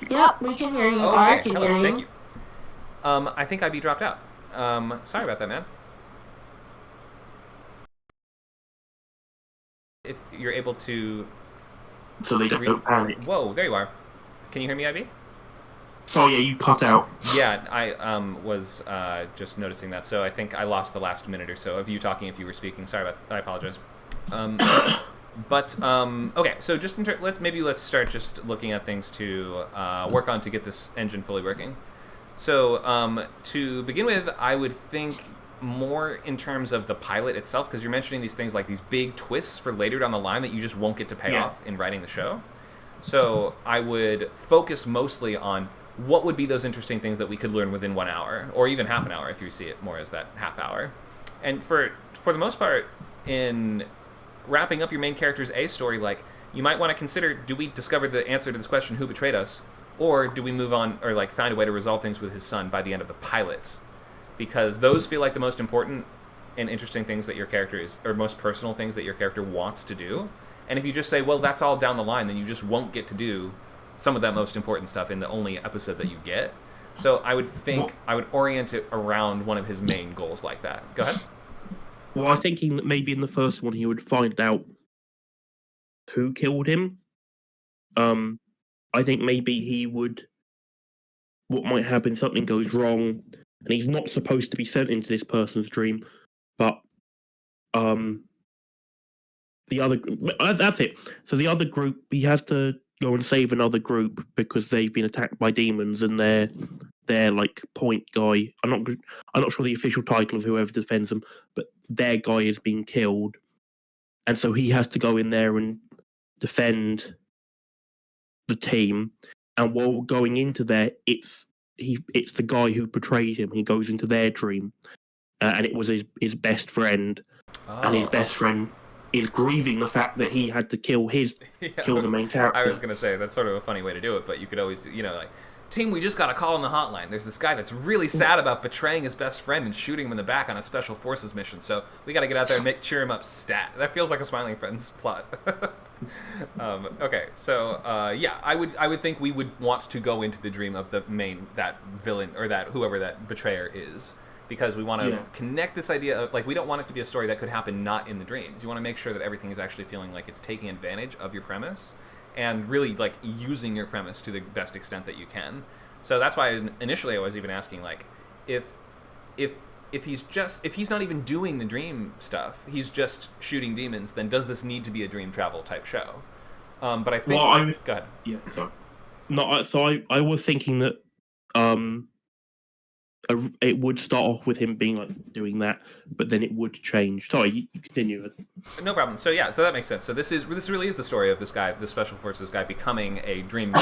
Yep, we can hear you. Oh, I okay. can Hello. hear you. Thank you. I think IB dropped out. Sorry about that, man. If you're able to... So they don't panic. Whoa, there you are. Can you hear me, IB? Oh yeah, you cut out. Yeah, I was just noticing that. So I think I lost the last minute or so of you talking if you were speaking. Sorry about that. I apologize. Okay, so just let's start just looking at things to work on to get this engine fully working. So to begin with, I would think more in terms of the pilot itself, because you're mentioning these things like these big twists for later down the line that you just won't get to pay off in writing the show. So I would focus mostly on what would be those interesting things that we could learn within 1 hour, or even half an hour if you see it more as that half hour. And for the most part, in wrapping up your main character's A story, like, you might want to consider, do we discover the answer to this question, who betrayed us, or do we move on, or like find a way to resolve things with his son by the end of the pilot? Because those feel like the most important and interesting things that your character is, or most personal things that your character wants to do. And if you just say, well, that's all down the line, then you just won't get to do some of that most important stuff in the only episode that you get. So I would think I would orient it around one of his main goals like that. Go ahead. Well, I'm thinking that maybe in the first one he would find out who killed him. I think maybe what might happen, something goes wrong, and he's not supposed to be sent into this person's dream, but that's it. So the other group, he has to go and save another group because they've been attacked by demons, and their like point guy. I'm not sure the official title of whoever defends them, but their guy is being killed, and so he has to go in there and defend the team. And while going into there, it's the guy who betrayed him. He goes into their dream, and it was his best friend, and his best friend is grieving the fact that he had to kill the main character. I was going to say, that's sort of a funny way to do it, but you could always do, like, team, we just got a call on the hotline. There's this guy that's really sad about betraying his best friend and shooting him in the back on a special forces mission. So we got to get out there and cheer him up stat. That feels like a Smiling Friends plot. Okay, so yeah, I would think we would want to go into the dream of that villain or that whoever that betrayer is, because we want to connect this idea of, like, we don't want it to be a story that could happen not in the dreams. You want to make sure that everything is actually feeling like it's taking advantage of your premise and really, like, using your premise to the best extent that you can. So that's why initially I was even asking, like, if he's not even doing the dream stuff, he's just shooting demons, then does this need to be a dream travel type show? But I think... Well, go ahead. Yeah, sorry. No, so I was thinking that it would start off with him being like doing that, but then it would change. Sorry, you continue. No problem. So yeah, so that makes sense. So this really is the story of this guy, the special forces guy, becoming a dream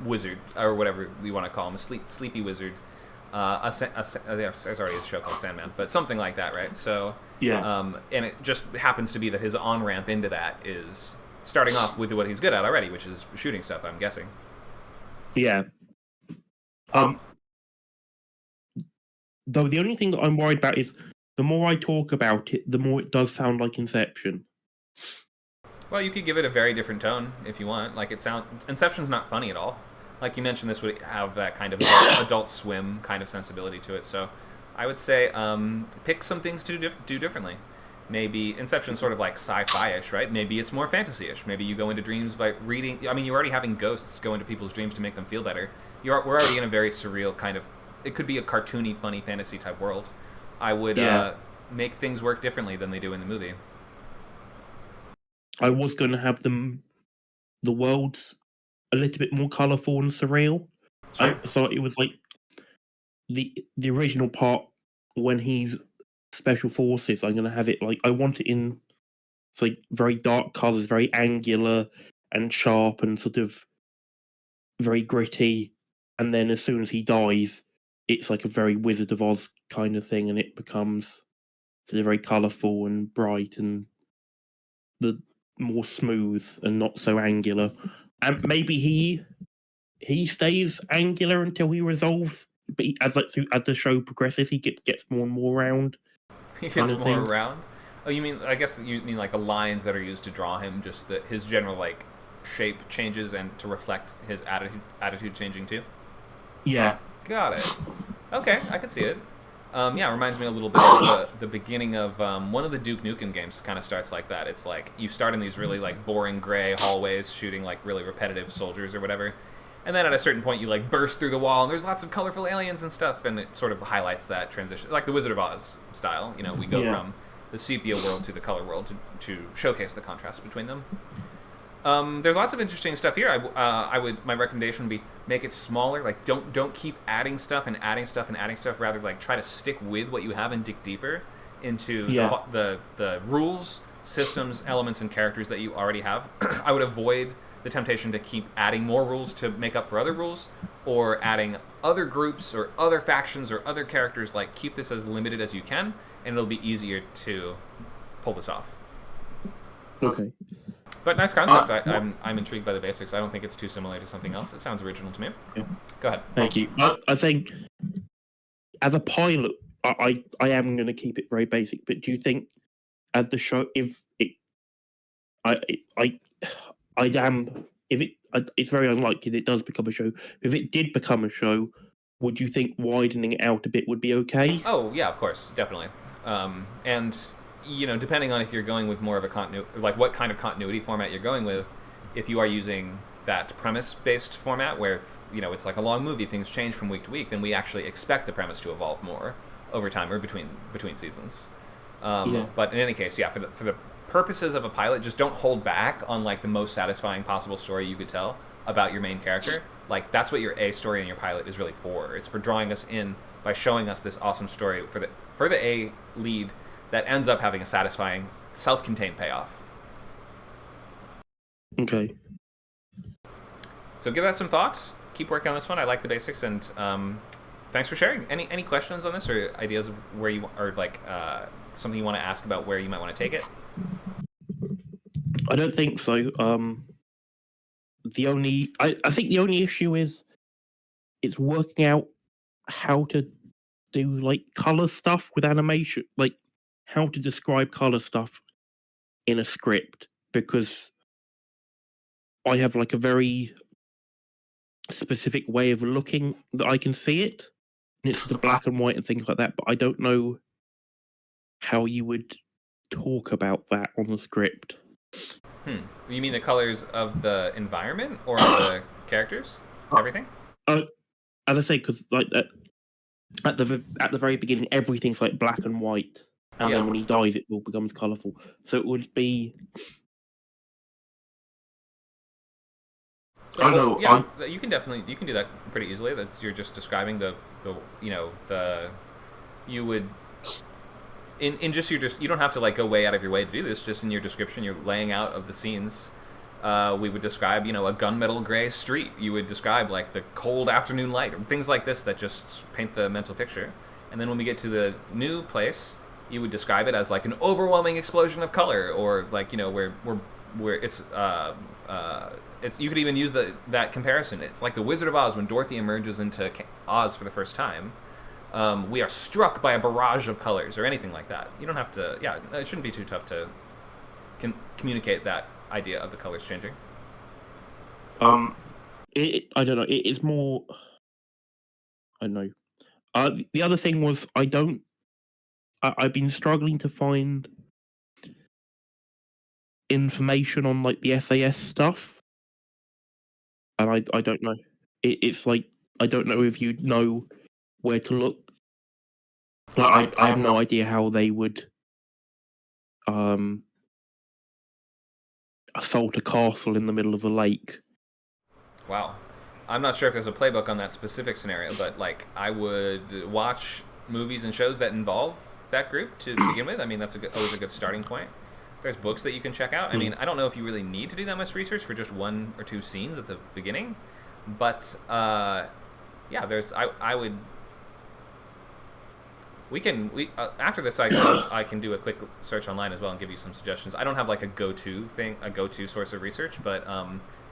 wizard, or whatever we want to call him, a sleepy wizard. There's already a show called Sandman, but something like that, right? So and it just happens to be that his on ramp into that is starting off with what he's good at already, which is shooting stuff, I'm guessing. Yeah. Though the only thing that I'm worried about is the more I talk about it, the more it does sound like Inception. Well, you could give it a very different tone if you want. Like, Inception's not funny at all. Like you mentioned, this would have that kind of Adult Swim kind of sensibility to it. So I would say pick some things to do differently. Maybe Inception's sort of like sci-fi-ish, right? Maybe it's more fantasy-ish. Maybe you go into dreams by reading... I mean, you're already having ghosts go into people's dreams to make them feel better. We're already in a very surreal kind of... It could be a cartoony, funny fantasy type world. I would make things work differently than they do in the movie. I was going to have the worlds a little bit more colourful and surreal. Sure. So it was like the original part when he's special forces. I'm going to have it like, I want it in like very dark colours, very angular and sharp and sort of very gritty. And then as soon as he dies, it's like a very Wizard of Oz kind of thing, and it becomes sort of very colourful and bright and the more smooth and not so angular. And maybe he stays angular until he resolves, but as the show progresses, he gets more and more round. He gets more round. Oh, you mean? I guess you mean like the lines that are used to draw him, just that his general like shape changes and to reflect his attitude changing too. Yeah. Got it. Okay, I can see it. Yeah, it reminds me a little bit of the beginning of one of the Duke Nukem games. Kind of starts like that. It's like you start in these really like boring gray hallways shooting like really repetitive soldiers or whatever, and then at a certain point you like burst through the wall and there's lots of colorful aliens and stuff, and it sort of highlights that transition, like the Wizard of Oz style. You know, we go from the sepia world to the color world to showcase the contrast between them. There's lots of interesting stuff here. My recommendation would be make it smaller. Like don't keep adding stuff and adding stuff and adding stuff. Rather, like try to stick with what you have and dig deeper into the rules, systems, elements, and characters that you already have. I would avoid the temptation to keep adding more rules to make up for other rules, or adding other groups or other factions or other characters. Like keep this as limited as you can, and it'll be easier to pull this off. Okay. But nice concept. I'm intrigued by the basics. I don't think it's too similar to something else. It sounds original to me. Yeah. Go ahead. Thank you. I think as a pilot, I am going to keep it very basic. But do you think as the show, it's very unlikely that it does become a show. If it did become a show, would you think widening it out a bit would be okay? Oh yeah, of course, definitely. And you know, depending on if you're going with more of a continuity, like what kind of continuity format you're going with, if you are using that premise-based format where, you know, it's like a long movie, things change from week to week, then we actually expect the premise to evolve more over time or between seasons. But in any case, yeah, for the purposes of a pilot, just don't hold back on like the most satisfying possible story you could tell about your main character. Like that's what your A story in your pilot is really for. It's for drawing us in by showing us this awesome story for the A lead that ends up having a satisfying, self-contained payoff. Okay. So give that some thoughts. Keep working on this one. I like the basics, and thanks for sharing. Any questions on this, or ideas of where you, or like something you want to ask about where you might want to take it? I don't think so. I think the only issue is it's working out how to do like color stuff with animation, like how to describe color stuff in a script, because I have like a very specific way of looking that I can see it, and it's the black and white and things like that, but I don't know how you would talk about that on the script. You mean the colors of the environment or the characters? Everything? As I say, because like at the very beginning, everything's like black and white, and then when he dies, it all becomes colourful. So it would be. So, you can do that pretty easily. That you're just describing you would. In just you don't have to like go way out of your way to do this. Just in your description, your laying out of the scenes, we would describe a gunmetal gray street. You would describe like the cold afternoon light, or things like this that just paint the mental picture. And then when we get to the new place, you would describe it as like an overwhelming explosion of color, or like where it's you could even use that comparison. It's like the Wizard of Oz when Dorothy emerges into Oz for the first time. We are struck by a barrage of colors, or anything like that. You don't have to. Yeah, it shouldn't be too tough to communicate that idea of the colors changing. I don't know. It's more. I don't know. The other thing was I've been struggling to find information on like the SAS stuff, and I don't know. It's like I don't know if you know where to look. Like, I have no idea how they would assault a castle in the middle of a lake. Wow. I'm not sure if there's a playbook on that specific scenario, but like I would watch movies and shows that involve that group to begin with. I mean, that's always a good starting point. There's books that you can check out. I mean, I don't know if you really need to do that much research for just one or two scenes at the beginning, but I would. After this, I can do a quick search online as well and give you some suggestions. I don't have like a go-to source of research, but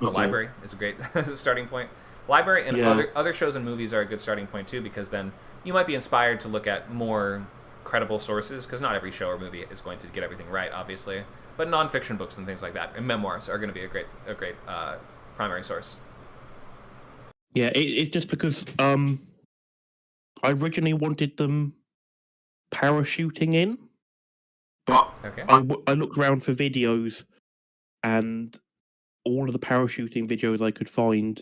the library is a great starting point. Library and other shows and movies are a good starting point too, because then you might be inspired to look at more credible sources, because not every show or movie is going to get everything right, obviously. But nonfiction books and things like that, and memoirs are going to be a great primary source. Yeah, it's just because I originally wanted them parachuting in, but I looked around for videos, and all of the parachuting videos I could find,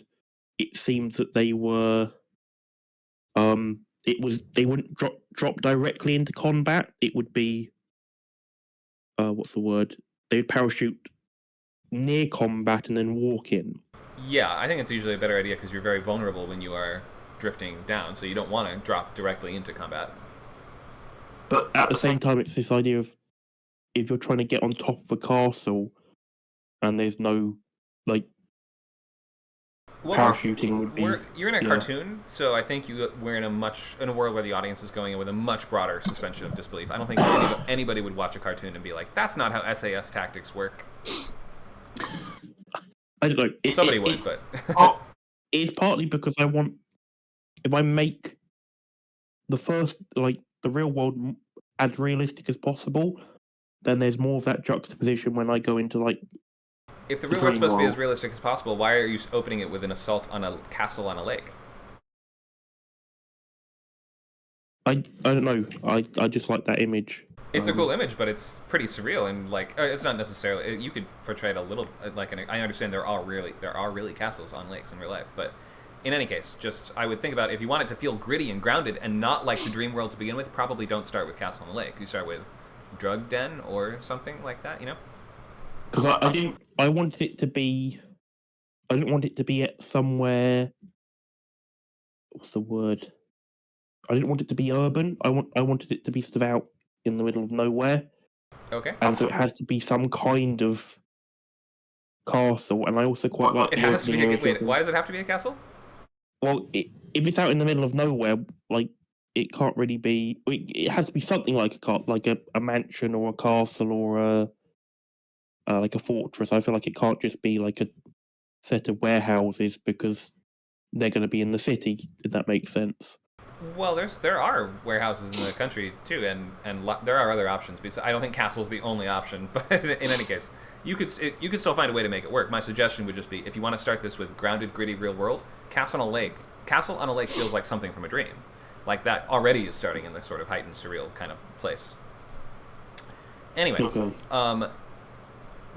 it seemed that they were they wouldn't drop directly into combat. It would be what's the word? They would parachute near combat and then walk in. Yeah, I think it's usually a better idea because you're very vulnerable when you are drifting down, so you don't want to drop directly into combat. But at the same time, it's this idea of if you're trying to get on top of a castle and there's no parachuting would be. You're in a cartoon, so I think we're in a world where the audience is going in with a much broader suspension of disbelief. I don't think anybody would watch a cartoon and be like, "That's not how SAS tactics work." I don't know. Somebody would, but it's partly because I want, if I make the real world as realistic as possible, then there's more of that juxtaposition when I go into If the real world's supposed to be as realistic as possible, why are you opening it with an assault on a castle on a lake? I don't know. I just like that image. It's a cool image, but it's pretty surreal, and it's not necessarily. You could portray it a little I understand there are really castles on lakes in real life, but in any case, I would think about if you want it to feel gritty and grounded and not like the dream world to begin with, probably don't start with Castle on the Lake. You start with Drug Den or something like that, Because I didn't want it to be at somewhere. What's the word? I didn't want it to be urban. I wanted it to be sort of out in the middle of nowhere. Okay. And so it has to be some kind of castle, and I also quite like. It has to be. Wait, why does it have to be a castle? Well, if it's out in the middle of nowhere, it can't really be. It has to be something like a mansion or a castle or a fortress. I feel like it can't just be like a set of warehouses, because they're going to be in the city. Did that make sense? Well, there are warehouses in the country too, and there are other options. Because I don't think castle's the only option, but in any case, you could still find a way to make it work. My suggestion would just be, if you want to start this with grounded, gritty, real world, Castle on a Lake feels like something from a dream. Like that already is starting in this sort of heightened, surreal kind of place. Anyway,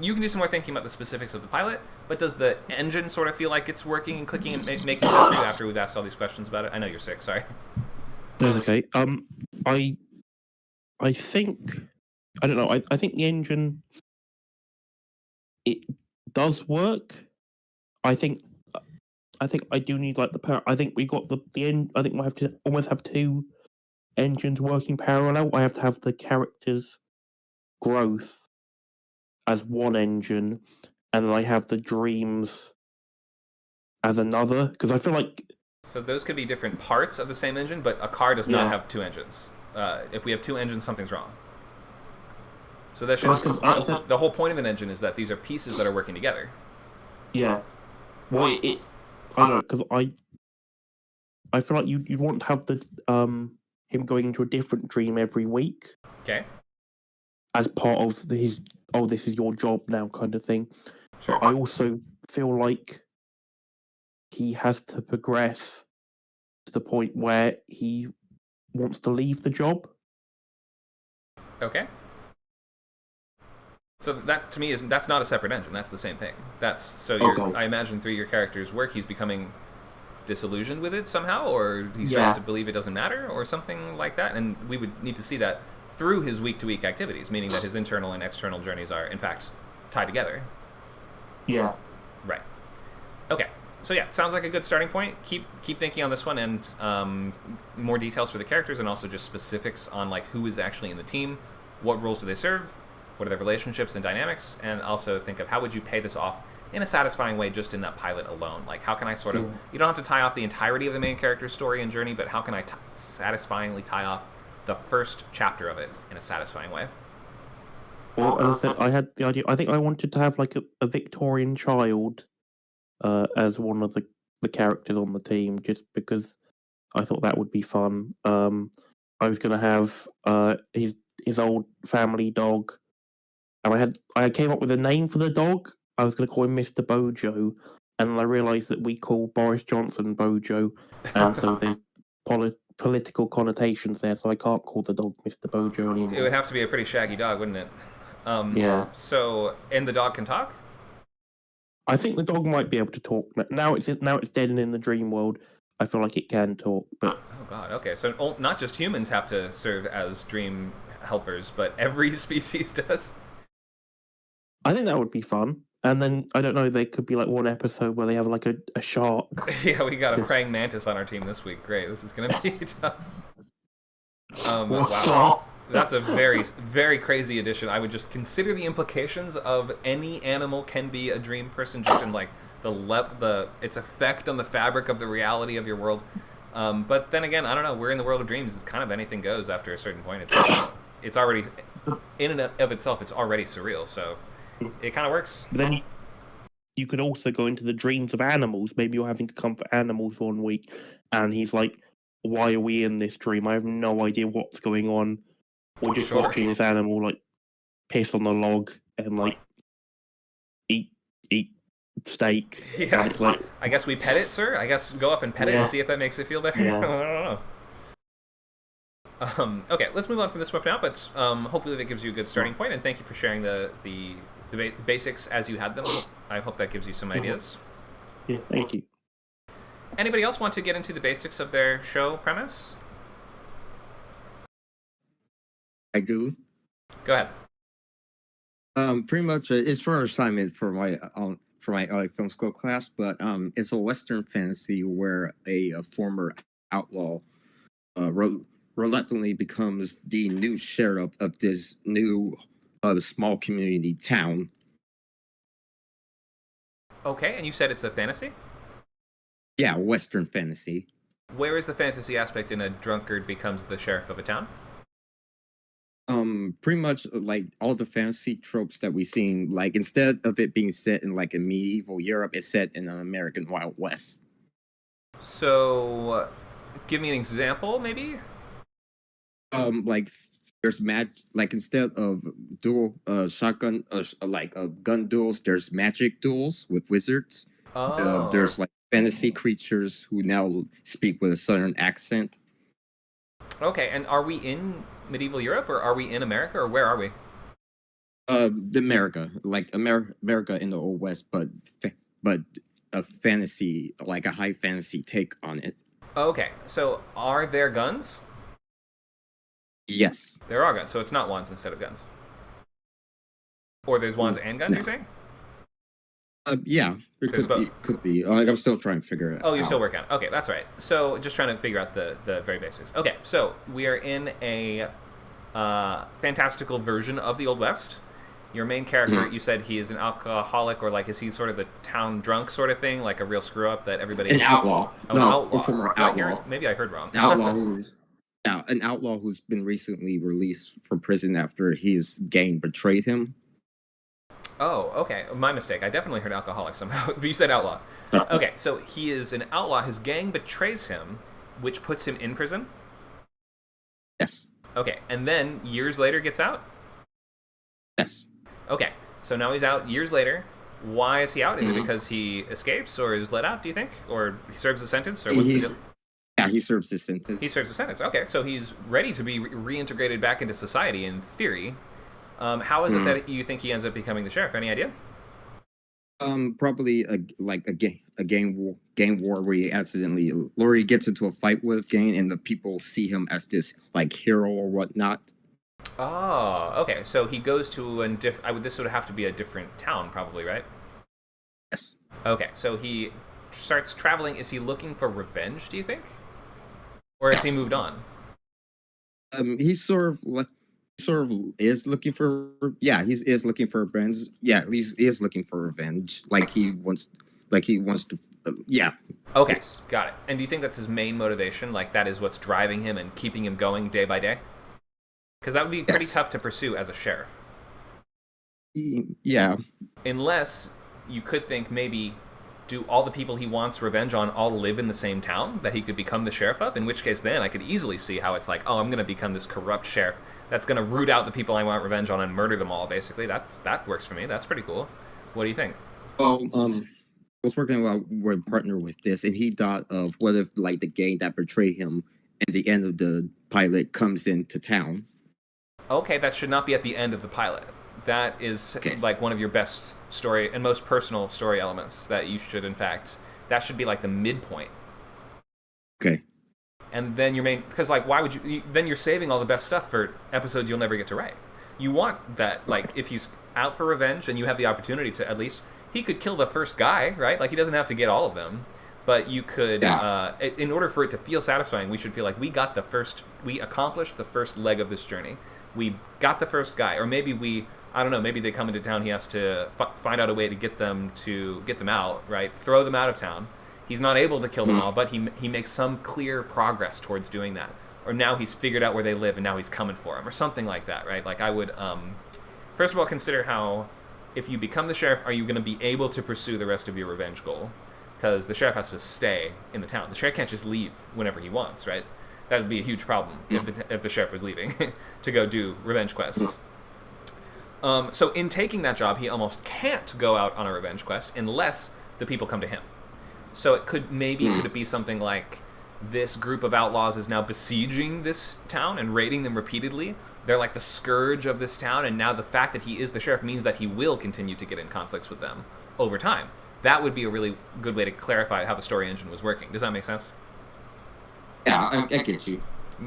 you can do some more thinking about the specifics of the pilot, but does the engine sort of feel like it's working and clicking and making sense for you after we've asked all these questions about it? I know you're sick, sorry. That's okay. I think, I don't know, I think the engine, it does work. I think I do need like the power. I think we got the end. I think we'll have to almost have two engines working parallel. I have to have the characters' growth as one engine, and then I have the dreams as another. Because I feel like so those could be different parts of the same engine, but a car does not have two engines. If we have two engines, something's wrong. So that's the whole point of an engine is that these are pieces that are working together. Yeah. Well, I don't know, because I feel like you'd want to have the him going into a different dream every week. Okay. As part of his this is your job now kind of thing. Sure. But I also feel like he has to progress to the point where he wants to leave the job. Okay. So that to me that's not a separate engine. That's the same thing. I imagine through your character's work, he's becoming disillusioned with it somehow, or he starts to believe it doesn't matter, or something like that. And we would need to see that through his week-to-week activities, meaning that his internal and external journeys are in fact tied together. Yeah. Right. Okay. So yeah, sounds like a good starting point. Keep thinking on this one, and more details for the characters, and also just specifics on like who is actually in the team, what roles do they serve, what are their relationships and dynamics, and also think of how would you pay this off in a satisfying way just in that pilot alone. Like how can I sort of, you don't have to tie off the entirety of the main character's story and journey, but how can I satisfyingly tie off the first chapter of it in a satisfying way? Well, as I said, I had the idea, I think I wanted to have like a Victorian child as one of the characters on the team, just because I thought that would be fun. I was going to have his old family dog, and I came up with a name for the dog. I was going to call him Mr. Bojo, and I realised that we call Boris Johnson Bojo, and so there's political connotations there, so I can't call the dog Mr. Bojo anymore. It would have to be a pretty shaggy dog, wouldn't it? Yeah. So, and the dog can talk? I think the dog might be able to talk. Now it's dead and in the dream world. I feel like it can talk, but oh god, okay. So not just humans have to serve as dream helpers, but every species does. I think that would be fun. And then I don't know, there could be like one episode where they have like a shark. Yeah, we got a praying mantis on our team this week. Great, this is gonna be tough. Wow. That's a very, very crazy addition. I would just consider the implications of any animal can be a dream person, just in like its effect on the fabric of the reality of your world. But then again, I don't know. We're in the world of dreams. It's kind of anything goes after a certain point. It's already in and of itself. It's already surreal. So it kind of works. Then you could also go into the dreams of animals. Maybe you're having to comfort animals one week, and he's like, "Why are we in this dream? I have no idea what's going on." Or just watching this animal like piss on the log and like eat steak. Yeah. And like, I guess we pet it, sir. I guess go up and pet it and see if that makes it feel better. Yeah. I don't know. Okay, let's move on from this one for now, but hopefully that gives you a good starting point, and thank you for sharing the basics as you had them. I hope that gives you some ideas. Yeah, thank you. Anybody else want to get into the basics of their show premise? I do. Go ahead. Pretty much, it's for assignment for my film school class, but it's a Western fantasy where a former outlaw reluctantly becomes the new sheriff of this new small community town. Okay, and you said it's a fantasy? Yeah, Western fantasy. Where is the fantasy aspect in a drunkard becomes the sheriff of a town? Pretty much like all the fantasy tropes that we've seen, like instead of it being set in like a medieval Europe, it's set in an American Wild West. So, give me an example, maybe. Like there's like instead of dual shotgun gun duels, there's magic duels with wizards. Oh. There's like fantasy creatures who now speak with a southern accent. Okay, and are we in medieval Europe, or are we in America, or where are we? America, like America in the Old West, but a fantasy, like a high fantasy take on it. Okay, so are there guns? Yes. There are guns, so it's not wands instead of guns. Or there's wands and guns, No. you're saying? Yeah, it There's both. could be. Like, I'm still trying to figure it out. Oh, you're still working on it. Okay, that's right. So just trying to figure out the very basics. Okay, so we are in a fantastical version of the Old West. Your main character, you said he is an alcoholic, or like is he sort of the town drunk sort of thing, like a real screw up that everybody... An outlaw. Oh, No, an outlaw. a former Did I hear- outlaw. maybe I heard wrong. An outlaw who's been recently released from prison after his gang betrayed him. Oh, okay. My mistake. I definitely heard alcoholic somehow, but you said outlaw. Okay, so he is an outlaw. His gang betrays him, which puts him in prison? Yes. Okay, and then years later gets out? Yes. Okay, so now he's out years later. Why is he out? Is it because he escapes or is let out, do you think? Or he serves a sentence? Or what's the deal? Yeah, he serves his sentence. He serves a sentence. Okay, so he's ready to be reintegrated back into society in theory. How is it that you think he ends up becoming the sheriff? Any idea? Probably a gang war where he gets into a fight with gang and the people see him as this like hero or whatnot. Oh, okay. So he goes to this would have to be a different town, probably, right? Yes. Okay, so he starts traveling. Is he looking for revenge, do you think? Or has he moved on? He sort of is looking for he's looking for revenge. Yeah, he is looking for revenge. He wants to yeah. Okay, Yes. got it. And do you think that's his main motivation? Like that is what's driving him and keeping him going day by day? Because that would be pretty tough to pursue as a sheriff. Yeah. Unless you could think maybe do all the people he wants revenge on all live in the same town that he could become the sheriff of? In which case then I could easily see how it's like, oh, I'm going to become this corrupt sheriff that's going to root out the people I want revenge on and murder them all, basically. That works for me. That's pretty cool. What do you think? Well, I was working with a partner with this, and he thought of what if the gang that betrayed him at the end of the pilot comes into town. Okay, that should not be at the end of the pilot. That is like one of your best story and most personal story elements that you should, in fact, that should be like the midpoint. Okay. And then your main, because like, why would then you're saving all the best stuff for episodes you'll never get to write. You want that, like, if he's out for revenge and you have the opportunity to at least, he could kill the first guy, right? Like, he doesn't have to get all of them. But you could, in order for it to feel satisfying, we should feel like we accomplished the first leg of this journey. We got the first guy, or maybe I don't know, maybe they come into town, he has to find out a way to get them out, right? Throw them out of town. He's not able to kill them all, but he makes some clear progress towards doing that. Or now he's figured out where they live and now he's coming for them, or something like that, right? Like I would, first of all, consider how, if you become the sheriff, are you going to be able to pursue the rest of your revenge goal? Because the sheriff has to stay in the town. The sheriff can't just leave whenever he wants, right? That would be a huge problem if the sheriff was leaving to go do revenge quests. So in taking that job, he almost can't go out on a revenge quest unless the people come to him. So could it be something like this group of outlaws is now besieging this town and raiding them repeatedly? They're like the scourge of this town, and now the fact that he is the sheriff means that he will continue to get in conflicts with them over time. That would be a really good way to clarify how the story engine was working. Does that make sense? Yeah, I get you.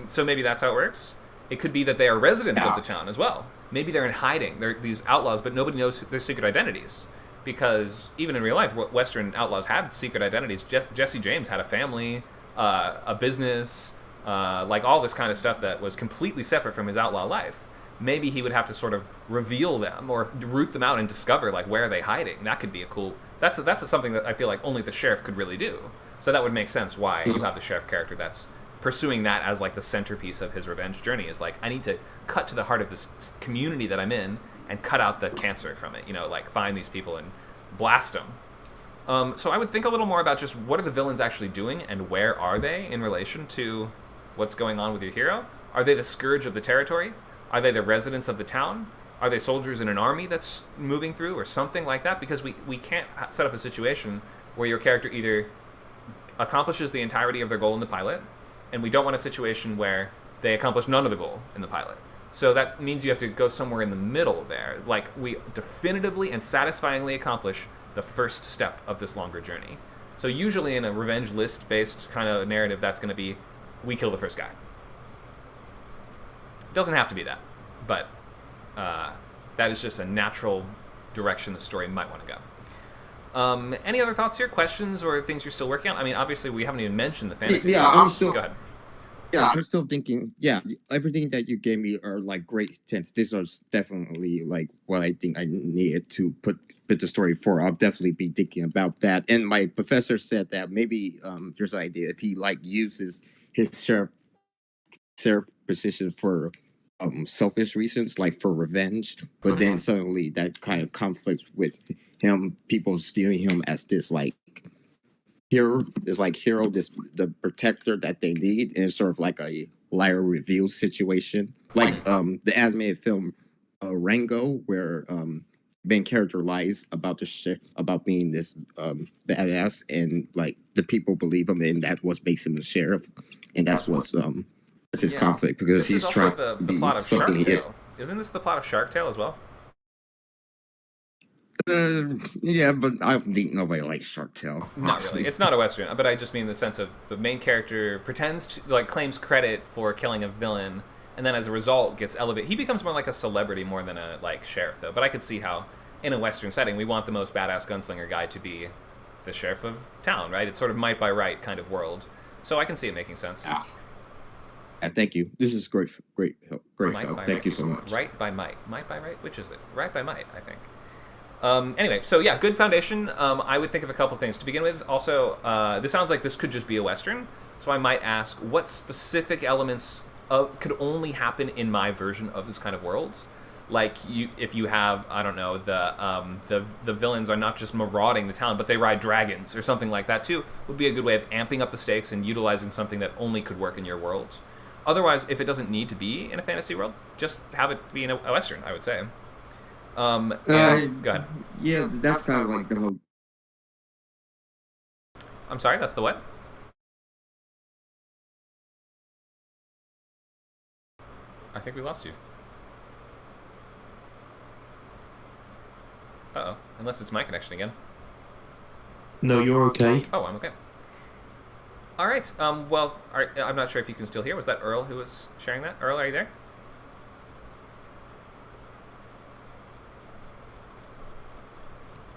So maybe that's how it works? It could be that they are residents of the town as well. Maybe they're in hiding. They're these outlaws, but nobody knows their secret identities. Because even in real life, Western outlaws had secret identities. Jesse James had a family, a business, like all this kind of stuff that was completely separate from his outlaw life. Maybe he would have to sort of reveal them or root them out and discover like where are they hiding. That could be a cool. That's something that I feel like only the sheriff could really do. So that would make sense why you have the sheriff character that's pursuing that as like the centerpiece of his revenge journey. Is like, I need to cut to the heart of this community that I'm in and cut out the cancer from it. Like find these people and blast them. So I would think a little more about just what are the villains actually doing and where are they in relation to what's going on with your hero? Are they the scourge of the territory? Are they the residents of the town? Are they soldiers in an army that's moving through or something like that? Because we can't set up a situation where your character either accomplishes the entirety of their goal in the pilot, and we don't want a situation where they accomplish none of the goal in the pilot. So that means you have to go somewhere in the middle there. Like, we definitively and satisfyingly accomplish the first step of this longer journey. So usually in a revenge list-based kind of narrative, that's going to be, we kill the first guy. It doesn't have to be that, but that is just a natural direction the story might want to go. Any other thoughts here? Questions or things you're still working on? I mean, obviously, we haven't even mentioned the fantasy. Yeah, I'm still. Go ahead. Yeah, I'm still thinking. Yeah, everything that you gave me are like great hints. These are definitely like what I think I needed to put the story for. I'll definitely be thinking about that. And my professor said that maybe there's an idea if he like uses his sheriff position for selfish reasons, like for revenge, but then suddenly that kind of conflicts with him, people viewing him as this like hero, this the protector that they need, and it's sort of like a liar reveal situation, like the animated film Rango, where main character lies about about being this badass, and like the people believe him, and that what makes him the sheriff, and that's what's that's his conflict, because this he's trying is also to the be plot of something he Shark is. Tale. Isn't this the plot of Shark Tale as well? Yeah, but I don't think nobody likes Shark Tale. Not really. It's not a Western, but I just mean in the sense of the main character pretends to, like, claims credit for killing a villain, and then as a result gets elevated. He becomes more like a celebrity more than a, like, sheriff, though. But I could see how, in a Western setting, we want the most badass gunslinger guy to be the sheriff of town, right? It's sort of might by right kind of world. So I can see it making sense. Yeah. Thank you. This is great help. Might help. by Thank right. you so much. Right by might. Might by right? Which is it? Right by might, I think. Anyway, so yeah, good foundation. I would think of a couple things to begin with. Also, this sounds like this could just be a Western, so I might ask what specific elements could only happen in my version of this kind of world. Like, if you have, I don't know, the villains are not just marauding the town, but they ride dragons or something like that too, would be a good way of amping up the stakes and utilizing something that only could work in your world. Otherwise, if it doesn't need to be in a fantasy world, just have it be in a Western, I would say. Go ahead. Yeah, that's kind of like the whole. I'm sorry, that's the what? I think we lost you. Uh-oh. Unless it's my connection again. No, you're okay. Oh, I'm okay. All right. Well, I'm not sure if you can still hear. Was that Earl who was sharing that? Earl, are you there?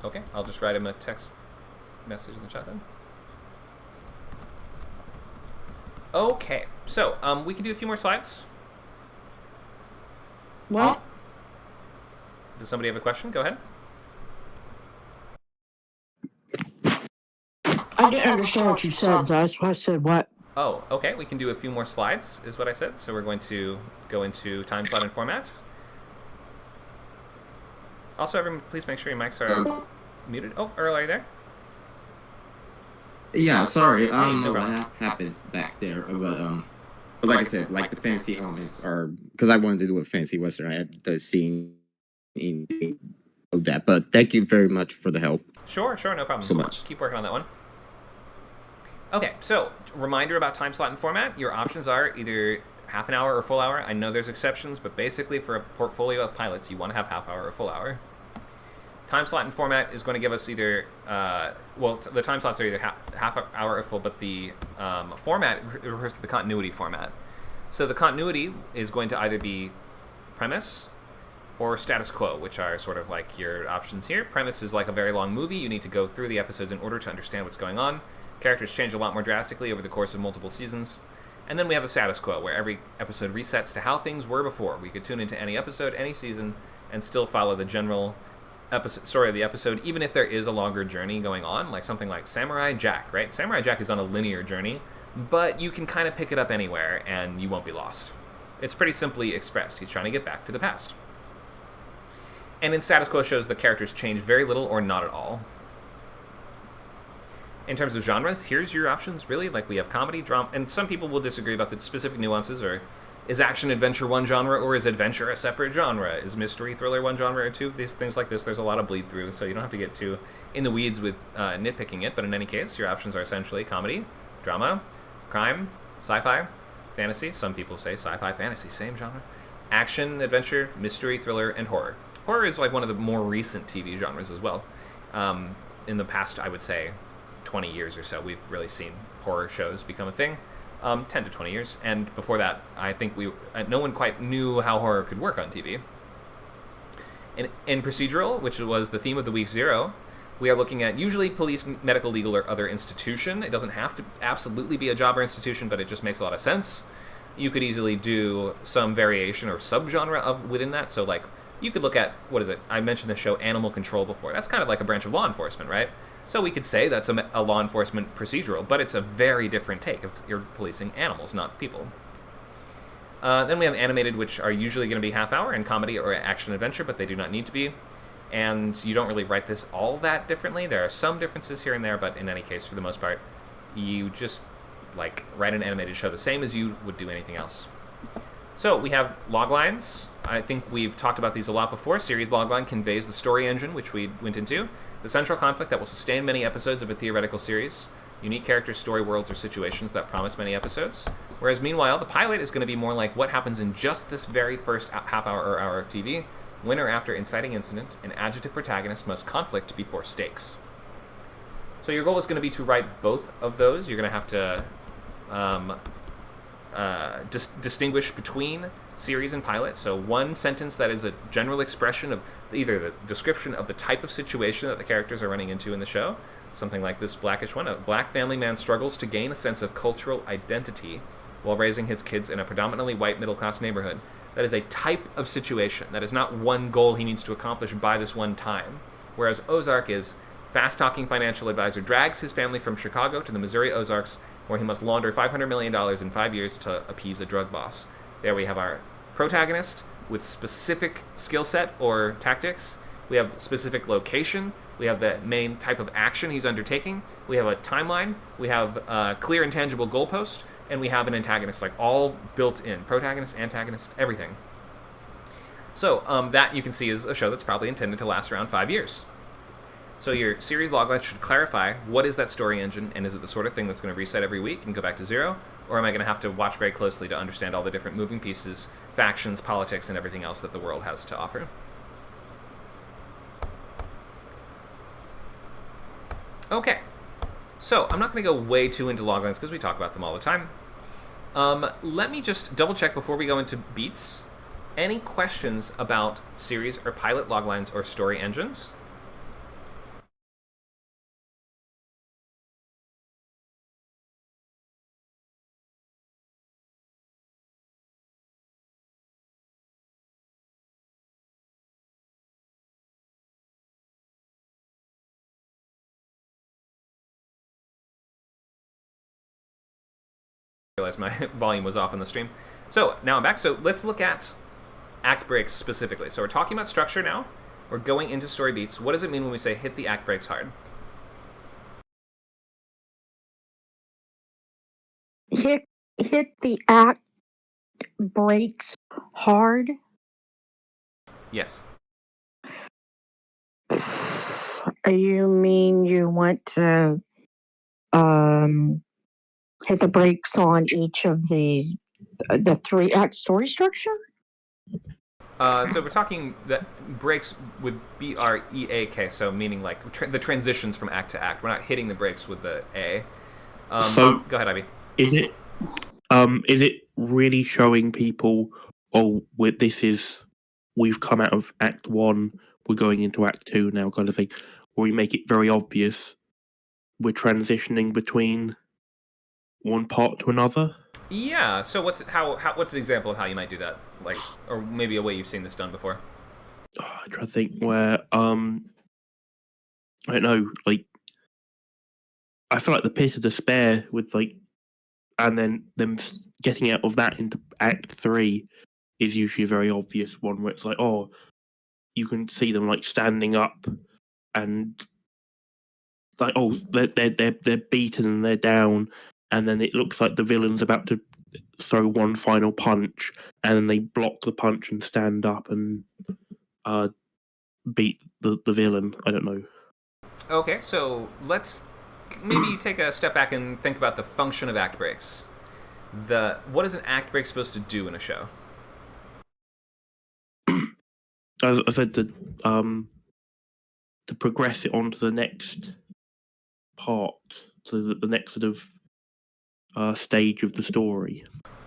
Okay, I'll just write him a text message in the chat then. Okay, so we can do a few more slides. What? Does somebody have a question? Go ahead. I didn't understand what you said. That's why I said what. Oh, okay, we can do a few more slides, is what I said. So we're going to go into time slot and formats. Also, everyone, please make sure your mics are muted. Oh, Earl, are you there? Yeah, sorry. I don't no know what problem. happened back there, but like I said, like the fantasy elements are, because I wanted to do a fantasy Western. I had the scene in that, but thank you very much for the help. Sure, no problem. So much. Keep working on that one. Okay, so reminder about time slot and format. Your options are either half an hour or full hour. I know there's exceptions, but basically for a portfolio of pilots, you want to have half hour or full hour. Time slot and format is going to give us either, the time slots are either half hour or full, but the format refers to the continuity format. So the continuity is going to either be premise or status quo, which are sort of like your options here. Premise is like a very long movie. You need to go through the episodes in order to understand what's going on. Characters change a lot more drastically over the course of multiple seasons. And then we have a status quo, where every episode resets to how things were before. We could tune into any episode, any season, and still follow the general story of the episode, even if there is a longer journey going on, like something like Samurai Jack, right? Samurai Jack is on a linear journey, but you can kind of pick it up anywhere, and you won't be lost. It's pretty simply expressed. He's trying to get back to the past. And in status quo shows the characters change very little or not at all. In terms of genres, here's your options, really. Like, we have comedy, drama, and some people will disagree about the specific nuances, or is action-adventure one genre, or is adventure a separate genre? Is mystery thriller one genre or two? These things like this, there's a lot of bleed-through, so you don't have to get too in the weeds with nitpicking it, but in any case, your options are essentially comedy, drama, crime, sci-fi, fantasy. Some people say sci-fi, fantasy, same genre. Action, adventure, mystery, thriller, and horror. Horror is like one of the more recent TV genres as well. In the past, I would say, 20 years or so, we've really seen horror shows become a thing. 10 to 20 years. And before that, I think no one quite knew how horror could work on TV. In procedural, which was the theme of the week 0, we are looking at usually police, medical, legal, or other institution. It doesn't have to absolutely be a job or institution, but it just makes a lot of sense. You could easily do some variation or subgenre within that. So, like, you could look at, what is it? I mentioned the show Animal Control before. That's kind of like a branch of law enforcement, right? So we could say that's a law enforcement procedural, but it's a very different take. You're policing animals, not people. Then we have animated, which are usually going to be half-hour, and comedy or action-adventure, but they do not need to be. And you don't really write this all that differently. There are some differences here and there, but in any case, for the most part, you just like write an animated show the same as you would do anything else. So we have loglines. I think we've talked about these a lot before. Series logline conveys the story engine, which we went into, the central conflict that will sustain many episodes of a theoretical series, unique characters, story worlds, or situations that promise many episodes. Whereas meanwhile, the pilot is going to be more like what happens in just this very first half hour or hour of TV. When or after inciting incident, an adjective protagonist must conflict before stakes. So your goal is going to be to write both of those. You're going to have to distinguish between series and pilot. So one sentence that is a general expression of either the description of the type of situation that the characters are running into in the show, something like this Blackish one. A black family man struggles to gain a sense of cultural identity while raising his kids in a predominantly white middle-class neighborhood. That is a type of situation. That is not one goal he needs to accomplish by this one time. Whereas Ozark is fast-talking financial advisor drags his family from Chicago to the Missouri Ozarks, where he must launder $500 million in 5 years to appease a drug boss. There we have our protagonist with specific skill set or tactics. We have specific location. We have the main type of action he's undertaking. We have a timeline. We have a clear and tangible goalpost. And we have an antagonist, like all built in. Protagonist, antagonist, everything. So that you can see is a show that's probably intended to last around 5 years. So your series logline should clarify what is that story engine, and is it the sort of thing that's going to reset every week and go back to 0? Or am I going to have to watch very closely to understand all the different moving pieces, factions, politics, and everything else that the world has to offer? Okay. So, I'm not going to go way too into loglines because we talk about them all the time. Let me just double check before we go into beats. Any questions about series or pilot loglines or story engines? I realized my volume was off on the stream. So now I'm back. So let's look at act breaks specifically. So we're talking about structure now. We're going into story beats. What does it mean when we say hit the act breaks hard? Hit the act breaks hard. Yes. You mean you want to hit the brakes on each of the 3-act story structure? So we're talking that breaks with B-R-E-A-K, so meaning like the transitions from act to act. We're not hitting the brakes with the A. So go ahead, Ivy. Is it really showing people, we've come out of Act 1, we're going into Act 2 now, kind of thing, or we make it very obvious we're transitioning between one part to another? Yeah. So what's an example of how you might do that? Like, or maybe a way you've seen this done before? I'm trying to think where, I don't know, like, I feel like the pit of despair with, like, and then them getting out of that into Act 3 is usually a very obvious one where it's like, oh, you can see them, like, standing up and like, oh, they're beaten and they're down, and then it looks like the villain's about to throw one final punch, and then they block the punch and stand up and beat the villain. I don't know. Okay, so let's maybe take a step back and think about the function of act breaks. What is an act break supposed to do in a show? As I said, to progress it on to the next part, to the next sort of stage of the story.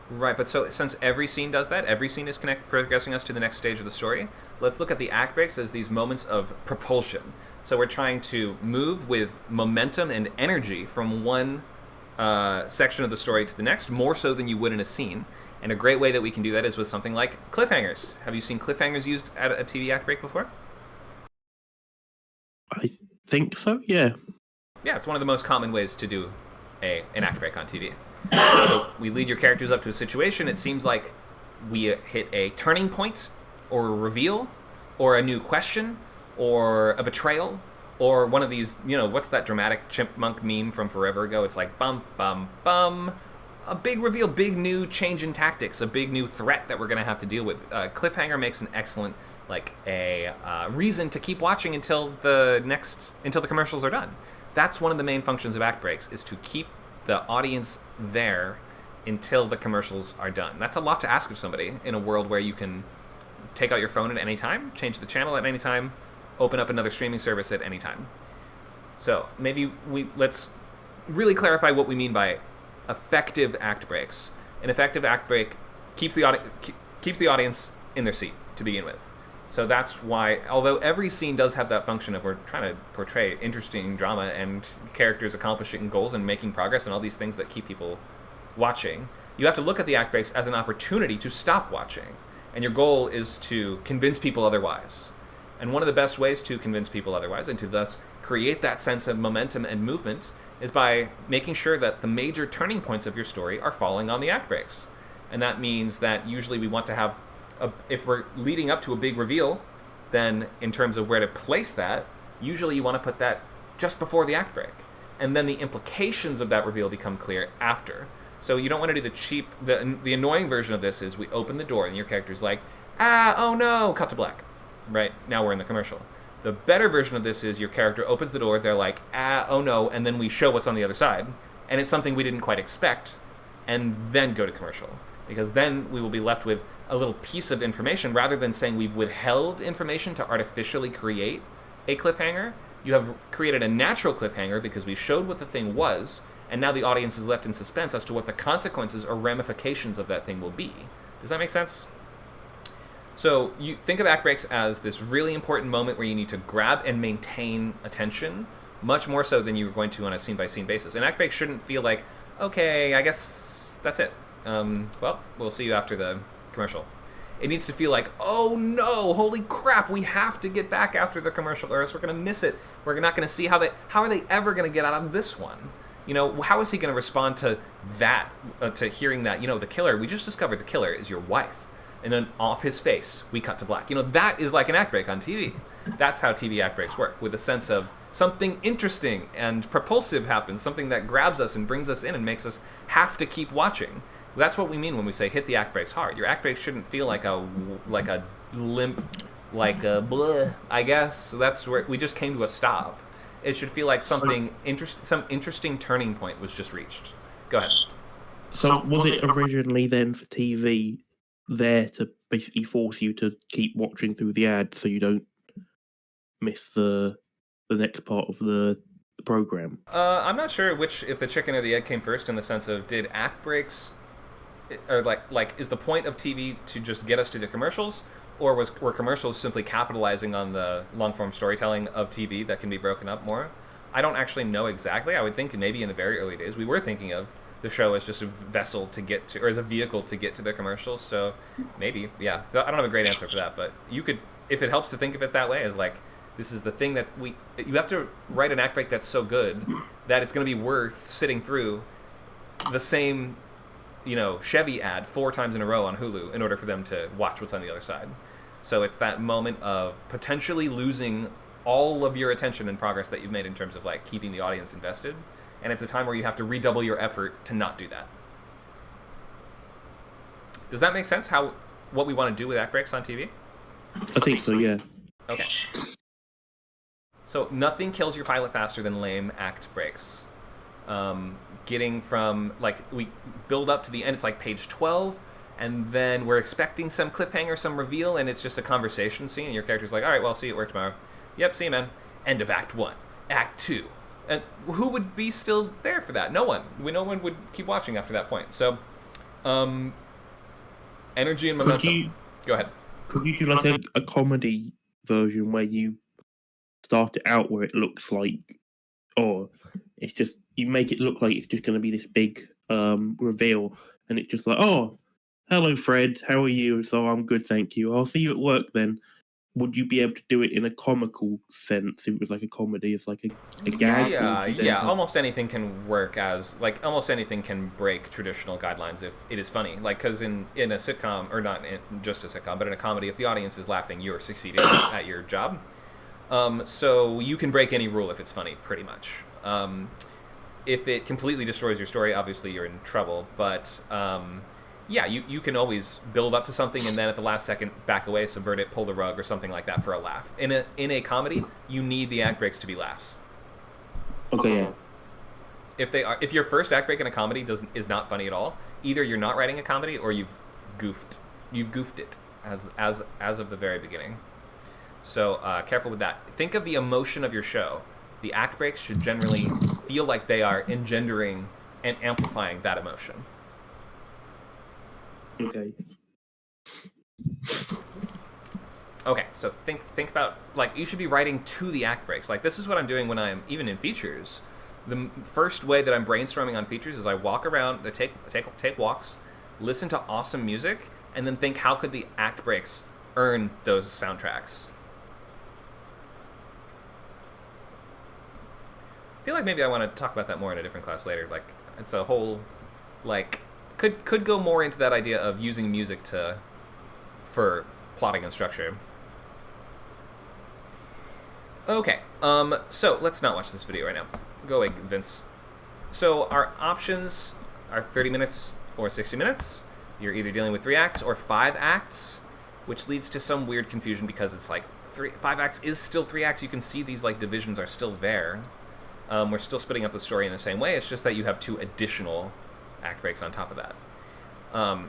Right, but so since every scene does that, every scene is progressing us to the next stage of the story, let's look at the act breaks as these moments of propulsion. So we're trying to move with momentum and energy from one section of the story to the next, more so than you would in a scene. And a great way that we can do that is with something like cliffhangers. Have you seen cliffhangers used at a TV act break before? I think so, yeah. Yeah, it's one of the most common ways to do an act break on TV. So we lead your characters up to a situation. It seems like we hit a turning point, or a reveal, or a new question, or a betrayal, or one of these, what's that dramatic chipmunk meme from forever ago? It's like, bum, bum, bum. A big reveal, big new change in tactics, a big new threat that we're going to have to deal with. Cliffhanger makes an excellent, reason to keep watching until the commercials are done. That's one of the main functions of act breaks, is to keep the audience there until the commercials are done. That's a lot to ask of somebody in a world where you can take out your phone at any time, change the channel at any time, open up another streaming service at any time. So maybe let's really clarify what we mean by effective act breaks. An effective act break keeps the audience in their seat to begin with. So that's why, although every scene does have that function of we're trying to portray interesting drama and characters accomplishing goals and making progress and all these things that keep people watching, you have to look at the act breaks as an opportunity to stop watching. And your goal is to convince people otherwise. And one of the best ways to convince people otherwise, and to thus create that sense of momentum and movement, is by making sure that the major turning points of your story are falling on the act breaks. And that means that usually we want to have, if we're leading up to a big reveal, then in terms of where to place that, usually you want to put that just before the act break. And then the implications of that reveal become clear after. So you don't want to do the annoying version of this is we open the door and your character's like, oh no, cut to black. Right, now we're in the commercial. The better version of this is your character opens the door, they're like, oh no, and then we show what's on the other side, and it's something we didn't quite expect, and then go to commercial. Because then we will be left with a little piece of information, rather than saying we've withheld information to artificially create a cliffhanger. You have created a natural cliffhanger because we showed what the thing was, and now the audience is left in suspense as to what the consequences or ramifications of that thing will be. Does that make sense? So you think of act breaks as this really important moment where you need to grab and maintain attention, much more so than you're going to on a scene-by-scene basis. And act breaks shouldn't feel like, okay, I guess that's it. Well, we'll see you after the commercial. It needs to feel like, oh no, holy crap, we have to get back after the commercial or else we're going to miss it. We're not going to see how are they ever going to get out of this one? How is he going to respond to that, to hearing that, the killer, we just discovered the killer is your wife. And then off his face, we cut to black. That is like an act break on TV. That's how TV act breaks work, with a sense of something interesting and propulsive happens, something that grabs us and brings us in and makes us have to keep watching. That's what we mean when we say hit the act breaks hard. Your act breaks shouldn't feel like a limp, like a bleh, I guess. So that's where we just came to a stop. It should feel like some interesting turning point was just reached. Go ahead. So was it originally then for TV there to basically force you to keep watching through the ad so you don't miss the next part of the program? I'm not sure if the chicken or the egg came first, in the sense of, did act breaks, or like is the point of TV to just get us to the commercials, or were commercials simply capitalizing on the long form storytelling of TV that can be broken up more? I don't actually know exactly. I would think maybe in the very early days we were thinking of the show as just a vessel to get to, or as a vehicle to get to the commercials. So maybe, yeah. I don't have a great answer for that, but you could, if it helps to think of it that way, as like, this is the thing you have to write an act break that's so good that it's going to be worth sitting through the same, Chevy ad 4 times in a row on Hulu in order for them to watch what's on the other side. So it's that moment of potentially losing all of your attention and progress that you've made in terms of like keeping the audience invested, and it's a time where you have to redouble your effort to not do that. Does that make sense? What we want to do with act breaks on TV? I think so, yeah. Okay. So nothing kills your pilot faster than lame act breaks. Getting from, like, we build up to the end, it's like page 12, and then we're expecting some cliffhanger, some reveal, and it's just a conversation scene, and your character's like, all right, well, see you at work tomorrow. Yep, see you, man. End of Act 1. Act 2. And who would be still there for that? No one. No one would keep watching after that point. So, energy and momentum. Go ahead. Could you do like a comedy version where you start it out where it looks like, or it's just, you make it look like it's just going to be this big reveal, and it's just like, oh, hello, Fred, how are you? So I'm good, thank you. I'll see you at work then. Would you be able to do it in a comical sense? It was like a comedy, it's like a gag. Yeah. Almost anything can work as, like, almost anything can break traditional guidelines if it is funny. Like, because in a sitcom, or not just a sitcom, but in a comedy, if the audience is laughing, you're succeeding at your job. So you can break any rule if it's funny, pretty much. If it completely destroys your story, obviously you're in trouble. But yeah, you can always build up to something and then at the last second back away, subvert it, pull the rug, or something like that for a laugh. In a comedy, you need the act breaks to be laughs. Okay. Yeah. If your first act break in a comedy is not funny at all, either you're not writing a comedy or you've goofed it as of the very beginning. So careful with that. Think of the emotion of your show. The act breaks should generally feel like they are engendering and amplifying that emotion. Okay. Okay, so think about, like, you should be writing to the act breaks. Like, this is what I'm doing when I'm even in features. The first way that I'm brainstorming on features is I walk around, I take walks, listen to awesome music, and then think, how could the act breaks earn those soundtracks? I feel like maybe I want to talk about that more in a different class later. Like, it's a whole, like, could go more into that idea of using music for plotting and structure. Okay, so let's not watch this video right now. Go away, Vince. So our options are 30 minutes or 60 minutes. You're either dealing with 3 acts or 5 acts, which leads to some weird confusion because it's like 5 acts is still 3 acts. You can see these like divisions are still there. We're still splitting up the story in the same way. It's just that you have 2 additional act breaks on top of that.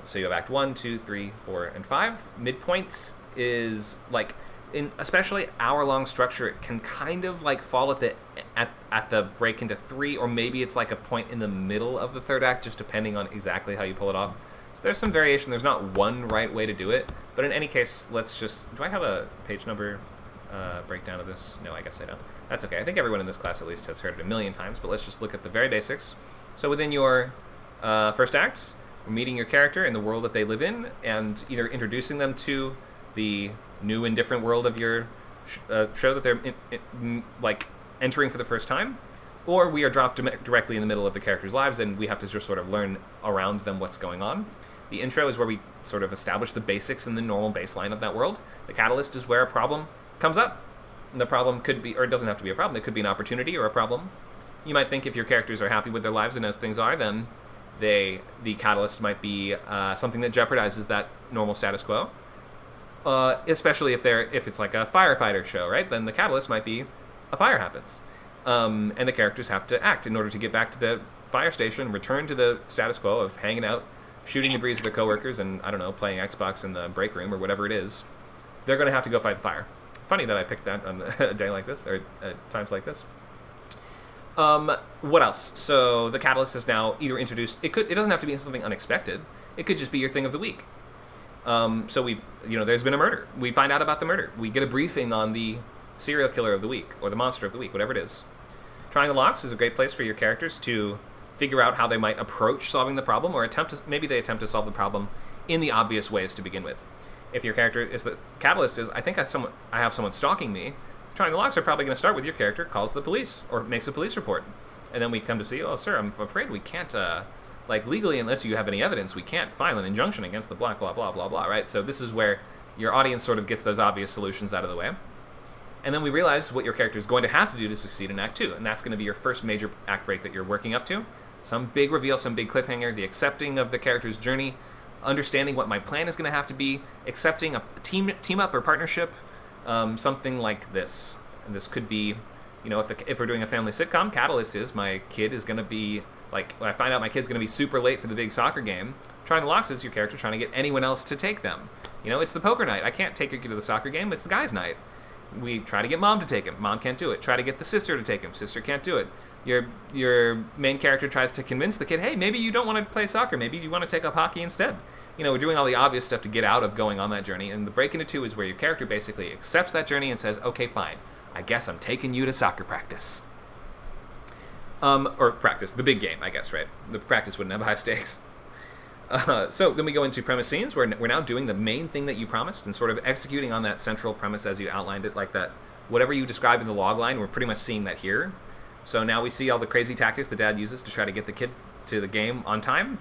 So you have Act 1, 2, 3, 4, and 5. Midpoint is like, in especially hour-long structure, it can kind of like fall at the break into 3, or maybe it's like a point in the middle of the 3rd act, just depending on exactly how you pull it off. So there's some variation. There's not one right way to do it, but in any case, let's just, do I have a page number breakdown of this? No, I guess I don't. That's okay. I think everyone in this class at least has heard it a million times, but let's just look at the very basics. So within your first act, we're meeting your character in the world that they live in, and either introducing them to the new and different world of your show that they're like entering for the first time, or we are dropped directly in the middle of the characters' lives, and we have to just sort of learn around them what's going on. The intro is where we sort of establish the basics and the normal baseline of that world. The catalyst is where a problem comes up. And the problem could be, or it doesn't have to be a problem, it could be an opportunity or a problem. You might think if your characters are happy with their lives and as things are, then the catalyst might be something that jeopardizes that normal status quo. Especially if it's like a firefighter show, right? Then the catalyst might be a fire happens. And the characters have to act in order to get back to the fire station, return to the status quo of hanging out, shooting the breeze with their coworkers, and, I don't know, playing Xbox in the break room or whatever it is. They're going to have to go fight the fire. Funny that I picked that on a day like this, or at times like this. What else? So the catalyst is now either introduced. It doesn't have to be something unexpected. It could just be your thing of the week. So there's been a murder. We find out about the murder. We get a briefing on the serial killer of the week or the monster of the week, whatever it is. Trying the locks is a great place for your characters to figure out how they might approach solving the problem, or maybe they attempt to solve the problem in the obvious ways to begin with. If the catalyst is, I have someone stalking me, trying the locks are probably going to start with your character calls the police or makes a police report. And then we come to see, oh, sir, I'm afraid we can't, legally, unless you have any evidence, we can't file an injunction against the blah, blah, blah, blah, blah, right? So this is where your audience sort of gets those obvious solutions out of the way. And then we realize what your character is going to have to do to succeed in Act 2, and that's going to be your first major act break that you're working up to. Some big reveal, some big cliffhanger, the accepting of the character's journey, understanding what my plan is going to have to be, accepting a team up or partnership, something like this. And this could be, if we're doing a family sitcom, Catalyst is my kid is going to be, like, when I find out my kid's going to be super late for the big soccer game, Trying the Locks is your character trying to get anyone else to take them. It's the poker night. I can't take your kid to the soccer game. It's the guy's night. We try to get mom to take him. Mom can't do it. Try to get the sister to take him. Sister can't do it. Your main character tries to convince the kid, hey, maybe you don't want to play soccer. Maybe you want to take up hockey instead. We're doing all the obvious stuff to get out of going on that journey. And the break into 2 is where your character basically accepts that journey and says, okay, fine. I guess I'm taking you to soccer practice. Or practice, the big game, I guess, right? The practice wouldn't have high stakes. So then we go into premise scenes, where we're now doing the main thing that you promised and sort of executing on that central premise as you outlined it, like that. Whatever you described in the log line, we're pretty much seeing that here. So now we see all the crazy tactics the dad uses to try to get the kid to the game on time.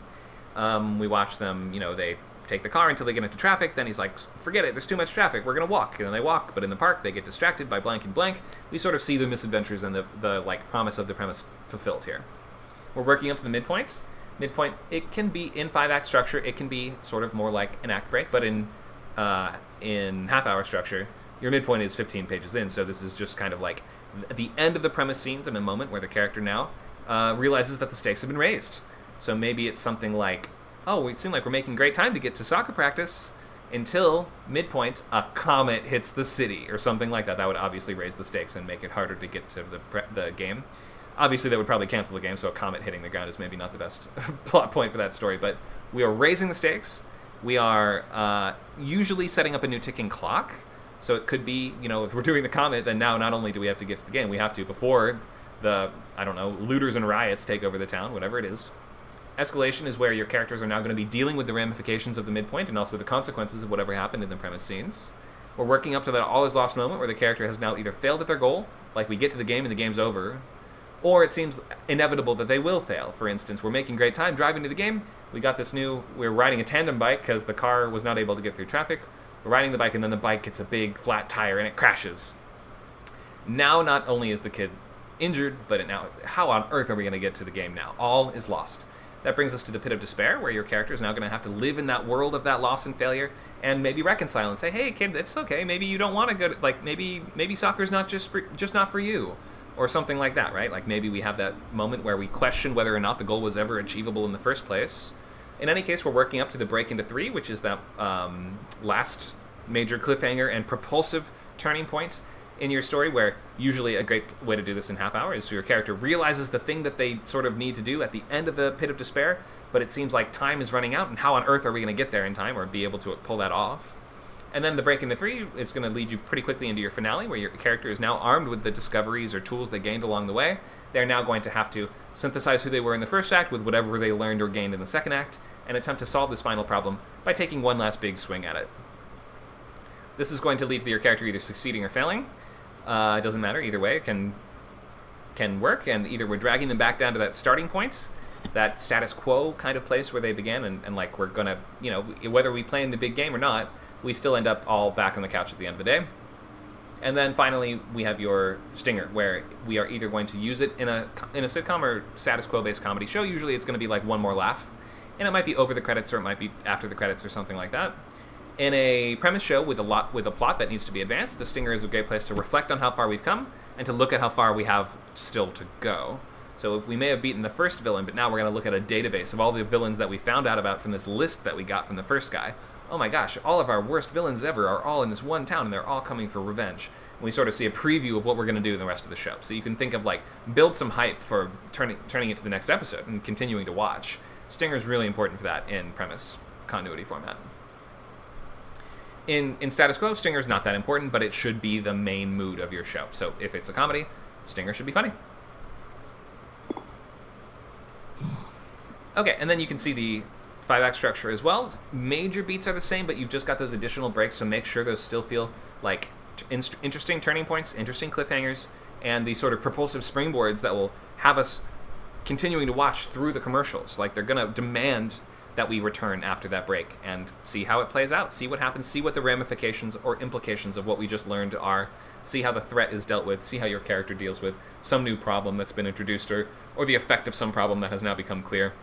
We watch them, they take the car until they get into traffic. Then he's like, forget it, there's too much traffic, we're going to walk. And then they walk, but in the park, they get distracted by blank and blank. We sort of see the misadventures and the promise of the premise fulfilled here. We're working up to the midpoint. Midpoint, it can be in 5-act structure. It can be sort of more like an act break, but in half-hour structure, your midpoint is 15 pages in. So this is just kind of like the end of the premise scenes in a moment where the character now realizes that the stakes have been raised. So maybe it's something like, oh, it seemed like we're making great time to get to soccer practice until midpoint, a comet hits the city, or something like that. That would obviously raise the stakes and make it harder to get to the game. Obviously, that would probably cancel the game, so a comet hitting the ground is maybe not the best plot point for that story. But we are raising the stakes. We are usually setting up a new ticking clock. So it could be, if we're doing the comet, then now not only do we have to get to the game, we have to, before the, looters and riots take over the town, whatever it is. Escalation is where your characters are now going to be dealing with the ramifications of the midpoint and also the consequences of whatever happened in the premise scenes. We're working up to that all is lost moment where the character has now either failed at their goal, like we get to the game and the game's over, or it seems inevitable that they will fail. For instance, we're making great time driving to the game. We're riding a tandem bike because the car was not able to get through traffic. We're riding the bike, and then the bike gets a big flat tire and it crashes. Now, not only is the kid injured, but now, how on earth are we going to get to the game now? All is lost. That brings us to the pit of despair, where your character is now going to have to live in that world of that loss and failure, and maybe reconcile and say, "Hey, kid, it's okay. Maybe you don't want to go to, maybe soccer's not just not for you." Or something like that, right? Like maybe we have that moment where we question whether or not the goal was ever achievable in the first place. In any case, we're working up to the break into 3, which is that last major cliffhanger and propulsive turning point in your story, where usually a great way to do this in half hour is your character realizes the thing that they sort of need to do at the end of the pit of despair, but it seems like time is running out, and how on earth are we going to get there in time or be able to pull that off? And then the break into 3, it's going to lead you pretty quickly into your finale, where your character is now armed with the discoveries or tools they gained along the way. They're now going to have to synthesize who they were in the first act with whatever they learned or gained in the second act, and attempt to solve this final problem by taking one last big swing at it. This is going to lead to your character either succeeding or failing. It doesn't matter, either way, it can work, and either we're dragging them back down to that starting point, that status quo kind of place where they began, and like we're going to, whether we play in the big game or not, we still end up all back on the couch at the end of the day. And then finally, we have your stinger, where we are either going to use it in a sitcom or status quo-based comedy show. Usually it's going to be like one more laugh, and it might be over the credits or it might be after the credits or something like that. In a premise show with a plot that needs to be advanced, the stinger is a great place to reflect on how far we've come and to look at how far we have still to go. So if we may have beaten the first villain, but now we're going to look at a database of all the villains that we found out about from this list that we got from the first guy. Oh my gosh, all of our worst villains ever are all in this one town, and they're all coming for revenge. And we sort of see a preview of what we're going to do in the rest of the show. So you can think of, build some hype for turning it to the next episode and continuing to watch. Stinger is really important for that in premise continuity format. In status quo, Stinger is not that important, but it should be the main mood of your show. So if it's a comedy, Stinger should be funny. Okay, and then you can see the 5-act structure as well. Major beats are the same, but you've just got those additional breaks, so make sure those still feel like interesting turning points, interesting cliffhangers, and these sort of propulsive springboards that will have us continuing to watch through the commercials. Like, they're going to demand that we return after that break and see how it plays out, see what happens, see what the ramifications or implications of what we just learned are, see how the threat is dealt with, see how your character deals with some new problem that's been introduced, or the effect of some problem that has now become clear.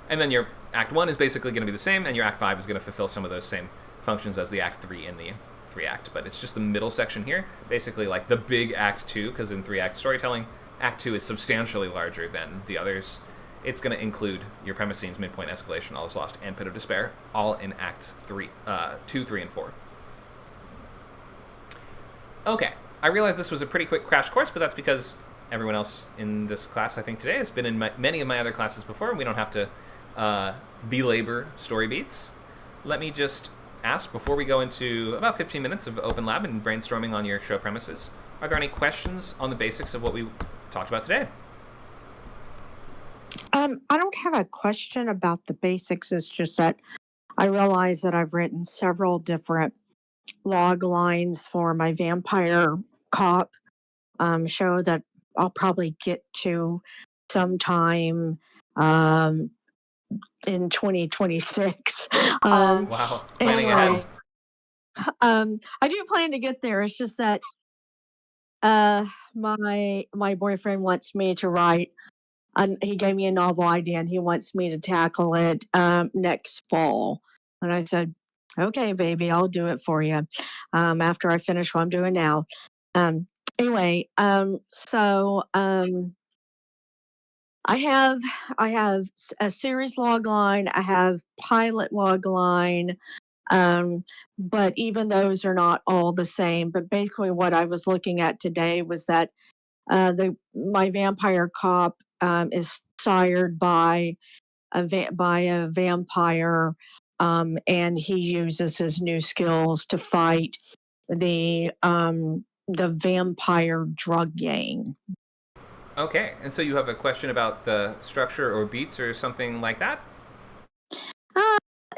And then your Act 1 is basically going to be the same, and your Act 5 is going to fulfill some of those same functions as the Act 3 in the 3-act. But it's just the middle section here, basically like the big Act 2, because in 3-act storytelling, Act 2 is substantially larger than the others. It's going to include your premise scenes, midpoint, escalation, all is lost, and pit of despair, all in Acts 2, 3, and 4. Okay, I realize this was a pretty quick crash course, but that's because everyone else in this class, I think, today has been in many of my other classes before, and we don't have to belabor story beats. Let me just ask, before we go into about 15 minutes of open lab and brainstorming on your show premises, are there any questions on the basics of what we talked about today? I don't have a question about the basics. It's just that I realize that I've written several different log lines for my vampire cop show that I'll probably get to sometime in 2026. Wow, planning ahead. I do plan to get there. It's just that my boyfriend wants me to write. He gave me a novel idea, and he wants me to tackle it next fall. And I said, "Okay, baby, I'll do it for you after I finish what I'm doing now." Anyway, so I have a series log line. I have pilot log line. But even those are not all the same. But basically, what I was looking at today was that my vampire cop is sired by a vampire, and he uses his new skills to fight the vampire drug gang. Okay, and so you have a question about the structure or beats or something like that?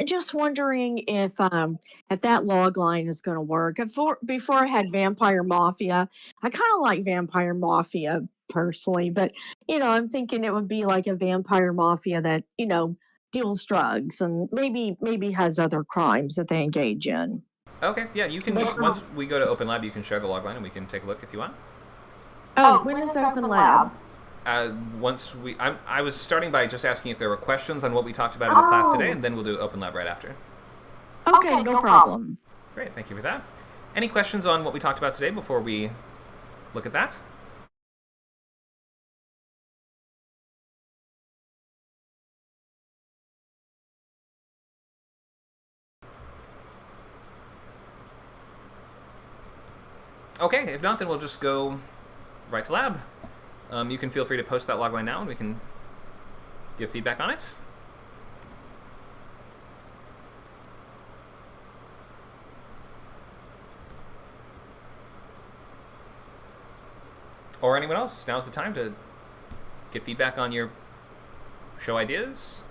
Just wondering if that log line is going to work. Before I had Vampire Mafia, I kind of like Vampire Mafia personally, but I'm thinking it would be like a Vampire Mafia that deals drugs and maybe has other crimes that they engage in. Okay, yeah, you can. Once we go to Open Lab, you can share the log line and we can take a look if you want. When is Open Lab? I was starting by just asking if there were questions on what we talked about in the class today, and then we'll do Open Lab right after. Okay, no problem. Great, thank you for that. Any questions on what we talked about today before we look at that? Okay, if not, then we'll just go right to lab. You can feel free to post that logline now, and we can give feedback on it. Or anyone else, now's the time to get feedback on your show ideas.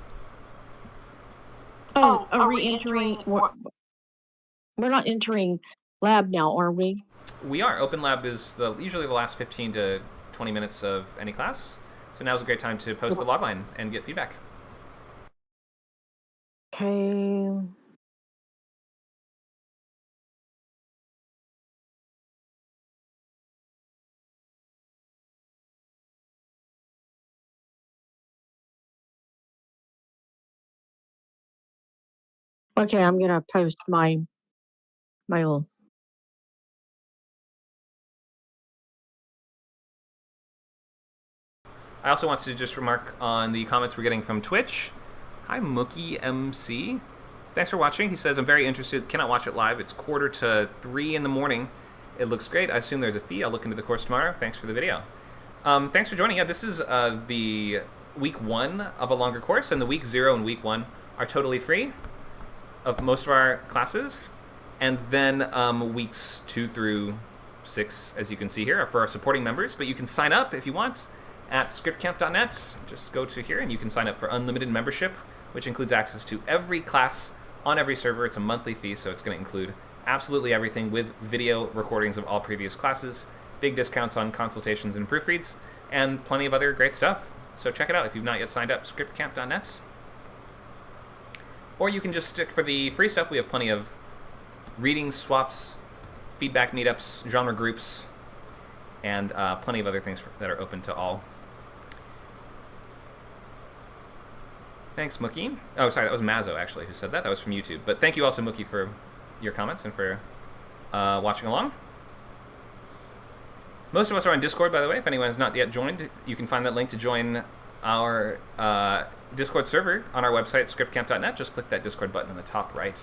Are we entering? We're not entering lab now, are we? We are. Open Lab is usually the last 15 to 20 minutes of any class. So now's a great time to post the logline and get feedback. Okay. Okay, I'm gonna post my little. I also want to just remark on the comments we're getting from Twitch. Hi, Mookie MC. Thanks for watching. He says, I'm very interested. Cannot watch it live. It's 2:45 in the morning. It looks great. I assume there's a fee. I'll look into the course tomorrow. Thanks for the video. Thanks for joining. Yeah, this is the week 1 of a longer course, and the week 0 and week 1 are totally free of most of our classes. And then weeks 2 through 6, as you can see here, are for our supporting members. But you can sign up if you want at scriptcamp.net. Just go to here and you can sign up for unlimited membership, which includes access to every class on every server. It's a monthly fee, so it's going to include absolutely everything with video recordings of all previous classes, big discounts on consultations and proofreads, and plenty of other great stuff. So check it out if you've not yet signed up, scriptcamp.net. Or you can just stick for the free stuff. We have plenty of readings, swaps, feedback meetups, genre groups, and plenty of other things that are open to all. Thanks, Mookie. Oh, sorry, that was Mazzo, actually, who said that. That was from YouTube. But thank you also, Mookie, for your comments and for watching along. Most of us are on Discord, by the way. If anyone has not yet joined, you can find that link to join our Discord server on our website, scriptcamp.net. Just click that Discord button in the top right.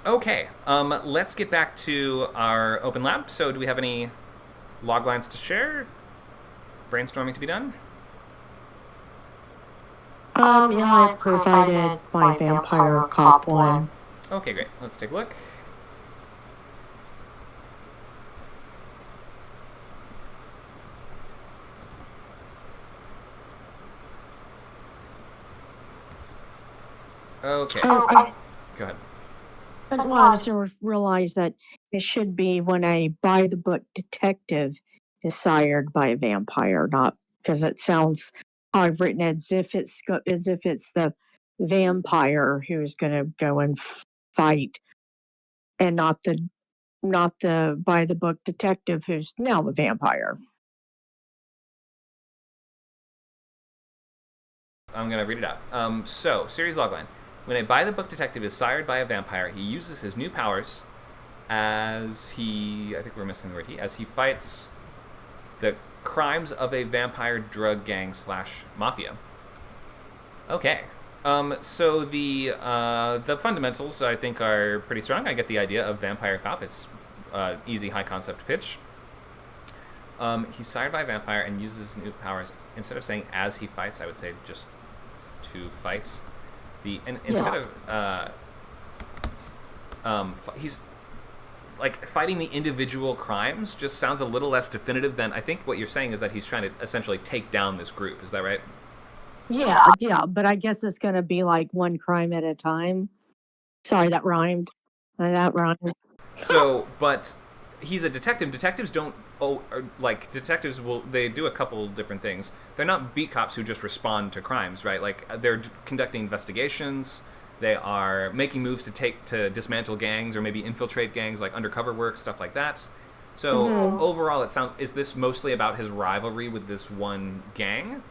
Okay, let's get back to our open lab. So do we have any log lines to share? Brainstorming to be done? Yeah, I provided my vampire cop one. Okay, great. Let's take a look. Okay. Oh, Go ahead. I wanted to realize that it should be when a by-the-book detective is sired by a vampire, not because it sounds how I've written it as if it's the vampire who's going to go and fight, and not the by-the-book detective who's now a vampire. I'm going to read it out. So, series logline. When a by-the-book detective is sired by a vampire, he uses his new powers as he... I think we're missing the word he. As he fights the crimes of a vampire drug gang / mafia. Okay. So the fundamentals, I think, are pretty strong. I get the idea of vampire cop. It's easy, high-concept pitch. He's sired by a vampire and uses new powers. Instead of saying as he fights, I would say just to fight. Instead of he's like fighting the individual crimes just sounds a little less definitive than I think what you're saying is that he's trying to essentially take down this group. Is that right? Yeah, but I guess it's going to be like one crime at a time. Sorry, that rhymed. That rhymed. So, but he's a detective. Detectives don't detectives they do a couple different things. They're not beat cops who just respond to crimes, right? Like they're conducting investigations. They are making moves to dismantle gangs or maybe infiltrate gangs, like undercover work, stuff like that. So overall, is this mostly about his rivalry with this one gang?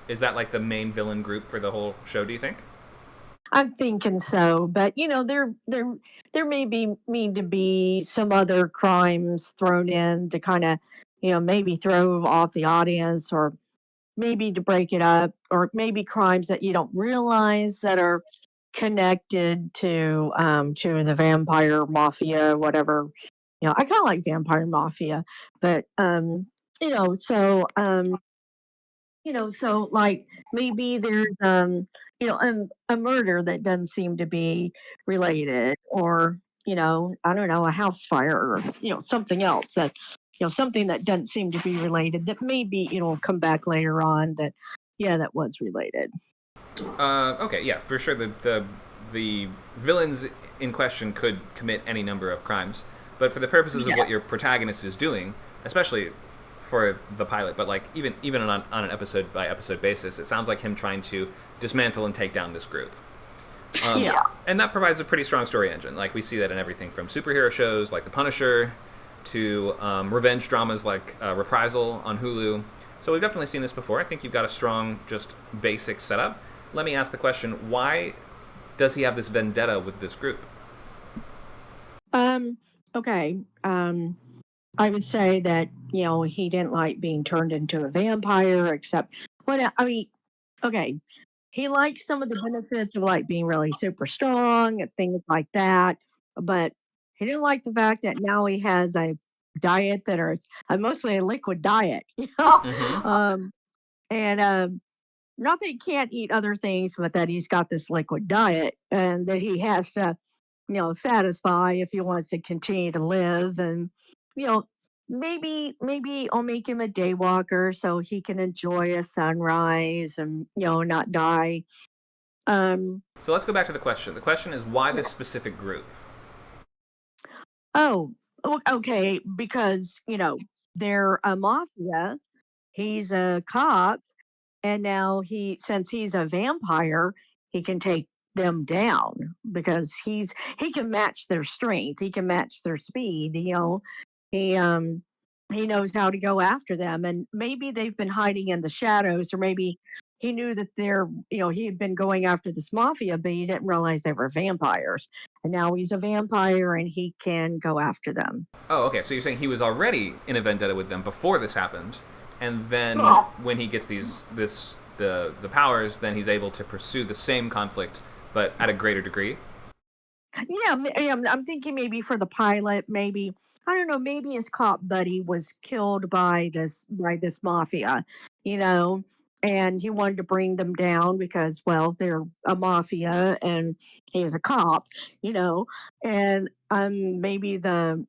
Is that like the main villain group for the whole show, do you think? I'm thinking so, but there may need to be some other crimes thrown in to kind of, maybe throw off the audience, or maybe to break it up, or maybe crimes that you don't realize that are connected to the vampire mafia, whatever. I kind of like vampire mafia, but so like maybe there's a murder that doesn't seem to be related, or I don't know, a house fire, or something else that something that doesn't seem to be related that maybe come back later on that that was related. Okay, yeah, for sure. The villains in question could commit any number of crimes, but for the purposes of what your protagonist is doing, especially for the pilot, but like even on an episode by episode basis, it sounds like him trying to dismantle and take down this group. And that provides a pretty strong story engine. Like we see that in everything from superhero shows like The Punisher to revenge dramas like Reprisal on Hulu. So we've definitely seen this before. I think you've got a strong, just basic setup. Let me ask the question: why does he have this vendetta with this group? Okay. I would say that, he didn't like being turned into a vampire, except, okay, he likes some of the benefits of like being really super strong and things like that, but he didn't like the fact that now he has a diet that are mostly a liquid diet, and not that he can't eat other things, but that he's got this liquid diet and that he has to, satisfy if he wants to continue to live. And, maybe I'll make him a day walker so he can enjoy a sunrise and, not die. So let's go back to the question. The question is, why this specific group? Oh, okay, because, they're a mafia, he's a cop, and now since he's a vampire, he can take them down because he can match their strength, he can match their speed. He he knows how to go after them, and maybe they've been hiding in the shadows, or maybe he knew that he had been going after this mafia, but he didn't realize they were vampires. And now he's a vampire and he can go after them. Oh, okay. So you're saying he was already in a vendetta with them before this happened, and then when he gets the powers, then he's able to pursue the same conflict, but at a greater degree. Yeah, I'm thinking maybe for the pilot, maybe I don't know, maybe his cop buddy was killed by this mafia, you know, and he wanted to bring them down because, well, they're a mafia and he is a cop, and maybe and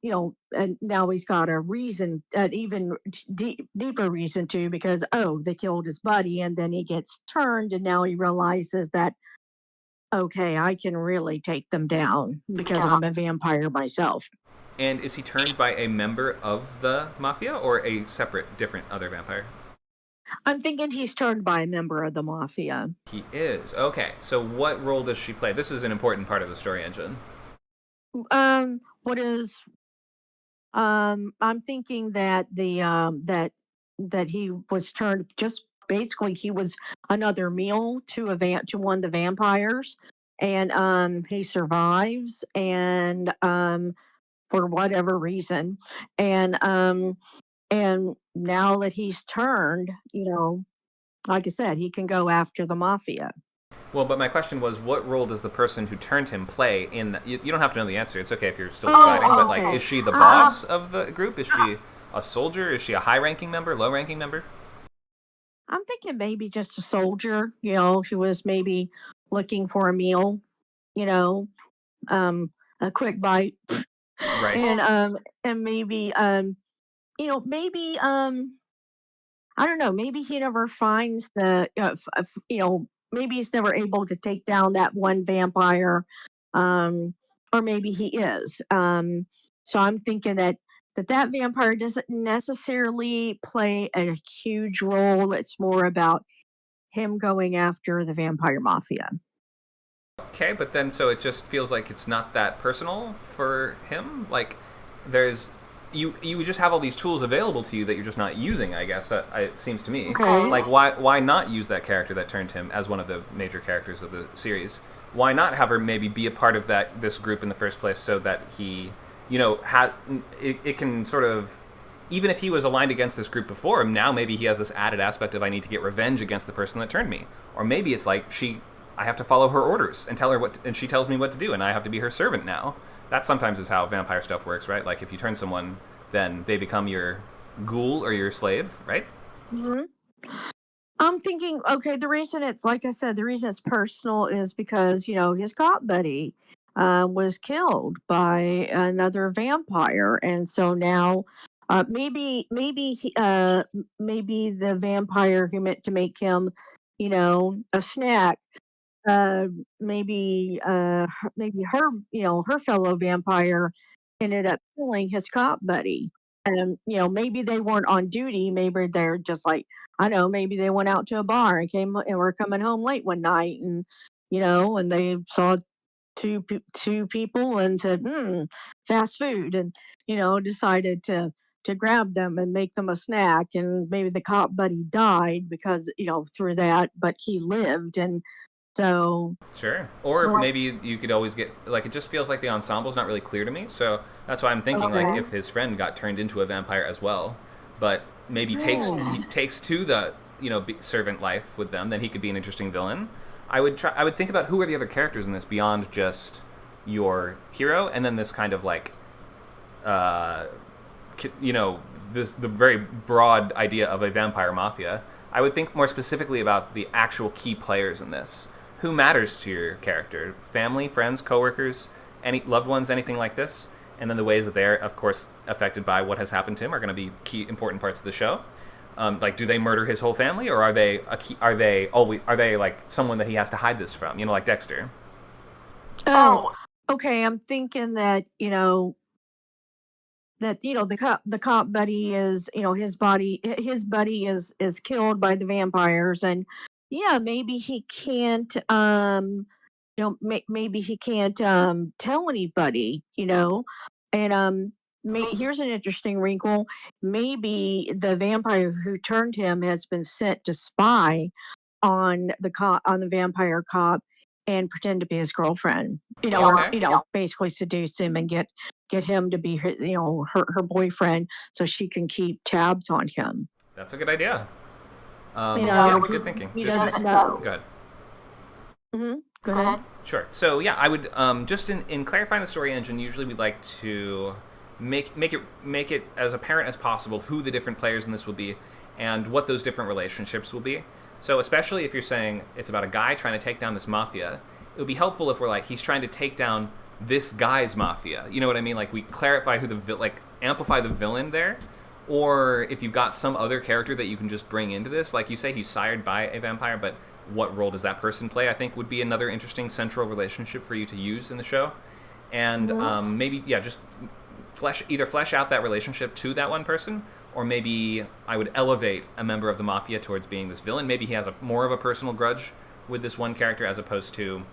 now he's got a reason, an even deeper reason to, because they killed his buddy, and then he gets turned, and now he realizes that, okay, I can really take them down because I'm a vampire myself. And is he turned by a member of the mafia or a separate, different other vampire? I'm thinking he's turned by a member of the mafia. He is. Okay. So what role does she play? This is an important part of the story engine. I'm thinking that that he was turned, just basically he was another meal to one of the vampires, and he survives, and for whatever reason, and now that he's turned, like I said, he can go after the mafia. Well, but my question was, what role does the person who turned him play in that? You don't have to know the answer. It's okay if you're still deciding, but like, is she the boss of the group? Is she a soldier? Is she a high-ranking member, low-ranking member? I'm thinking maybe just a soldier. She was maybe looking for a meal, a quick bite. Right. And maybe maybe I don't know, maybe he never finds maybe he's never able to take down that one vampire, or maybe he is. So I'm thinking that vampire doesn't necessarily play a huge role. It's more about him going after the vampire mafia. Okay, but then so it just feels like it's not that personal for him. Like, there's you just have all these tools available to you that you're just not using, I guess. It seems to me. Okay. Like, why not use that character that turned him as one of the major characters of the series? Why not have her maybe be a part of this group in the first place, so that he, it can sort of, even if he was aligned against this group before, now maybe he has this added aspect of, I need to get revenge against the person that turned me. Or maybe it's like I have to follow her orders and tell her and she tells me what to do, and I have to be her servant now. That sometimes is how vampire stuff works, right? Like, if you turn someone, then they become your ghoul or your slave, right? Mm-hmm. I'm thinking, okay, the reason it's, like I said, the reason it's personal is because, his cop buddy was killed by another vampire. And so now maybe the vampire who meant to make him, a snack, maybe her, her fellow vampire ended up killing his cop buddy. And, maybe they weren't on duty. Maybe they're just like, I don't know, maybe they went out to a bar and were coming home late one night, and, and they saw two people and said, fast food, and, decided to grab them and make them a snack. And maybe the cop buddy died because, through that, but he lived. And so sure. Or maybe you could always get, like, it just feels like the ensemble's not really clear to me. So that's why I'm thinking, like, if his friend got turned into a vampire as well, but maybe he takes to the servant life with them, then he could be an interesting villain. I would think about who are the other characters in this beyond just your hero, and then this kind of like the very broad idea of a vampire mafia. I would think more specifically about the actual key players in this. Who matters to your character? Family, friends, coworkers, any loved ones, anything like this? And then the ways that they're, of course, affected by what has happened to him are going to be key, important parts of the show. Like, do they murder his whole family, or are they like someone that he has to hide this from? Like Dexter. Oh, okay. I'm thinking that the cop buddy is, his buddy is killed by the vampires, and yeah, maybe he can't maybe he can't tell anybody, and here's an interesting wrinkle. Maybe the vampire who turned him has been sent to spy on the vampire cop and pretend to be his girlfriend, Okay. basically seduce him and get him to be her boyfriend so she can keep tabs on him. That's a good idea. Good thinking. He This doesn't is know. good. Go ahead. Sure. So yeah, I would just in clarifying the story engine. Usually, we'd like to make it as apparent as possible who the different players in this will be, and what those different relationships will be. So especially if you're saying it's about a guy trying to take down this mafia, it would be helpful if we're like, he's trying to take down this guy's mafia. You know what I mean? Like, we clarify who amplify the villain there. Or if you've got some other character that you can just bring into this, like you say, he's sired by a vampire, but what role does that person play? I think would be another interesting central relationship for you to use in the show. And maybe, just flesh out that relationship to that one person, or maybe I would elevate a member of the mafia towards being this villain. Maybe he has more of a personal grudge with this one character, as opposed to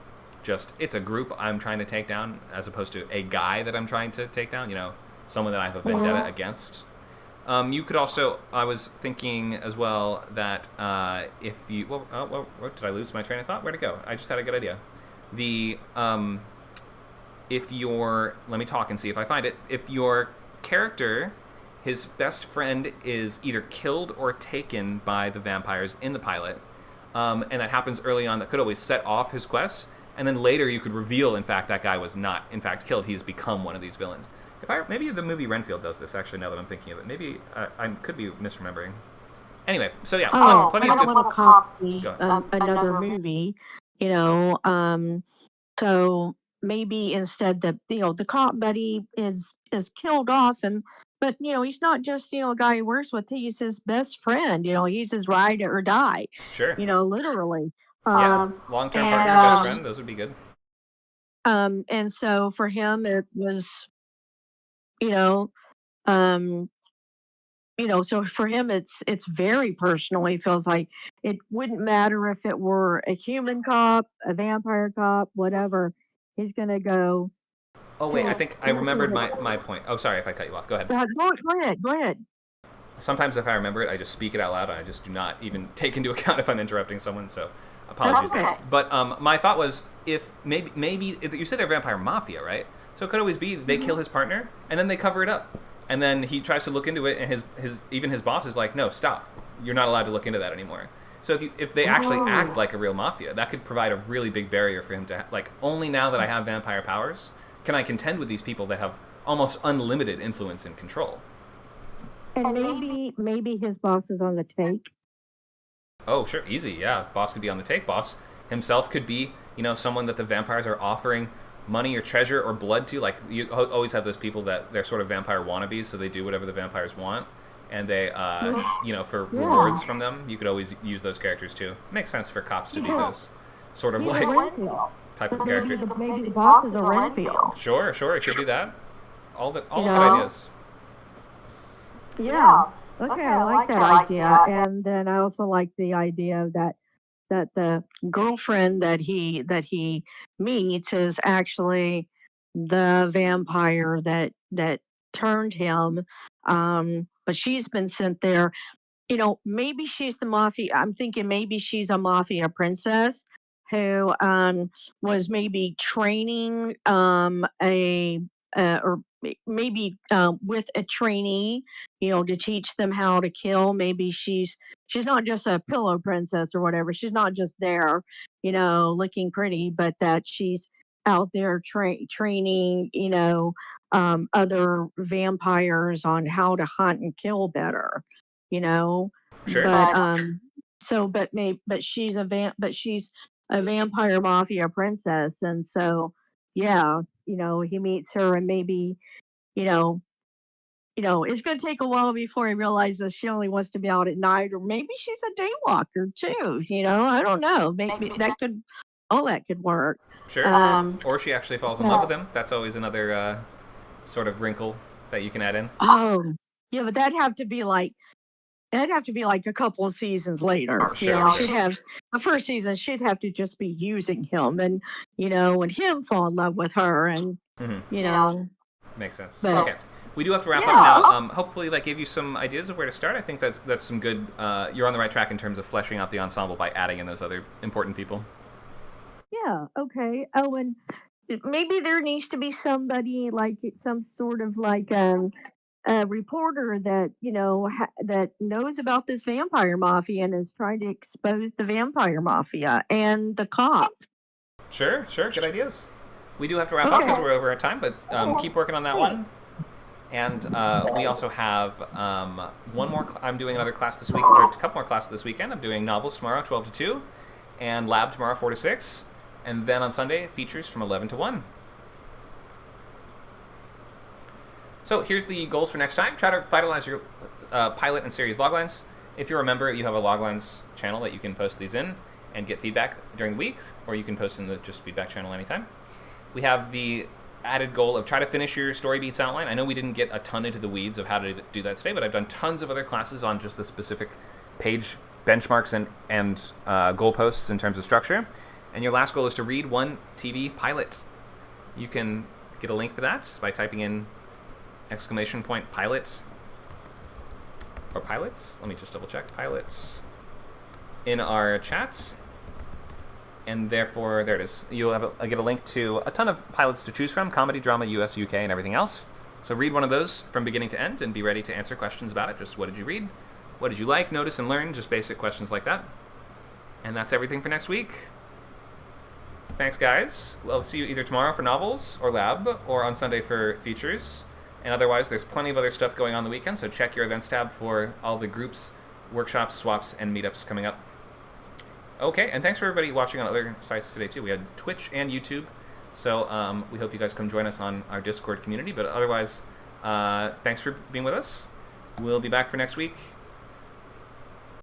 just, it's a group I'm trying to take down, as opposed to a guy that I'm trying to take down, someone that I have a vendetta against. You could also, I was thinking as well that if you, what did I lose my train of thought? Where'd it go? I just had a good idea. Let me talk and see if I find it. If your character, his best friend, is either killed or taken by the vampires in the pilot, and that happens early on, that could always set off his quest, and then later you could reveal, in fact, that guy was not, in fact, killed. He's become one of these villains. Maybe the movie Renfield does this, actually, now that I'm thinking of it. Maybe I could be misremembering. Anyway, so yeah, plenty of I good... don't want to copy Go ahead. another movie, so maybe instead the cop buddy is killed off, but he's not just a guy he works with. He's his best friend. He's his ride or die. Sure. Literally. Long-term partner, best friend. Those would be good. And so for him, it was, so for him, it's very personal. He feels like it wouldn't matter if it were a human cop, a vampire cop, whatever. He's gonna go. Oh wait, I think I remembered my point. Oh, sorry if I cut you off. Go ahead. Go ahead. Sometimes if I remember it, I just speak it out loud, and I just do not even take into account if I'm interrupting someone. So apologies there. But my thought was, if maybe you said they're vampire mafia, right? So it could always be they kill his partner and then they cover it up, and then he tries to look into it, and his boss is like, no, stop, you're not allowed to look into that anymore. So if they actually act like a real mafia, that could provide a really big barrier for him to, like, only now that I have vampire powers can I contend with these people that have almost unlimited influence and control. And maybe his boss is on the take. Oh, sure, easy, yeah. Boss could be on the take. Boss himself could be, someone that the vampires are offering money or treasure or blood to. Like, you always have those people that they're sort of vampire wannabes, so they do whatever the vampires want, and they, for rewards from them, you could always use those characters too. Makes sense for cops to be those sort of type of character. Maybe the boss is a Renfield. Sure, it could do that. All good ideas. Yeah. Okay, I like that idea. And then I also like the idea that the girlfriend that he meets is actually the vampire that turned him. But she's been sent there. Maybe she's the mafia. I'm thinking maybe she's a mafia princess who was maybe training or maybe with a trainee, to teach them how to kill. Maybe she's not just a pillow princess or whatever. She's not just there, looking pretty, but that she's out there training, other vampires on how to hunt and kill better, Sure. But she's a vampire mafia princess, and so yeah, he meets her, and maybe, it's going to take a while before he realizes she only wants to be out at night, or maybe she's a daywalker too. I don't know. Maybe that could work. Sure. Or she actually falls in love with him. That's always another sort of wrinkle that you can add in? Oh, yeah, but that'd have to be like a couple of seasons later. Oh, sure, She'd have the first season. She'd have to just be using him, and and him fall in love with her, and Makes sense. But- Okay. We do have to wrap up now. Hopefully that gave you some ideas of where to start. I think that's some good. You're on the right track in terms of fleshing out the ensemble by adding in those other important people. Yeah. Okay. Oh, and maybe there needs to be somebody like some sort of like a reporter that that knows about this vampire mafia and is trying to expose the vampire mafia and the cop. Sure. Good ideas. We do have to wrap up because we're over our time, but keep working on that one. And we also have one more. I'm doing another class this week, or a couple more classes this weekend. I'm doing novels tomorrow, 12 to 2, and lab tomorrow, 4 to 6, and then on Sunday, features from 11 to 1. So here's the goals for next time. Try to finalize your pilot and series loglines. If you're a member, you have a loglines channel that you can post these in and get feedback during the week, or you can post in the just feedback channel anytime. We have the added goal of try to finish your story beats outline. I know we didn't get a ton into the weeds of how to do that today, but I've done tons of other classes on just the specific page benchmarks and goalposts in terms of structure. And your last goal is to read one TV pilot. You can get a link for that by typing in !pilot or pilots. Let me just double check pilots in our chat. And therefore, there it is. You'll get a link to a ton of pilots to choose from, comedy, drama, US, UK, and everything else. So read one of those from beginning to end and be ready to answer questions about it. Just what did you read? What did you like, notice, and learn? Just basic questions like that. And that's everything for next week. Thanks, guys. I'll see you either tomorrow for novels or lab, or on Sunday for features. And otherwise, there's plenty of other stuff going on the weekend, so check your events tab for all the groups, workshops, swaps, and meetups coming up. Okay, and thanks for everybody watching on other sites today, too. We had Twitch and YouTube, so we hope you guys come join us on our Discord community. But otherwise, thanks for being with us. We'll be back for next week.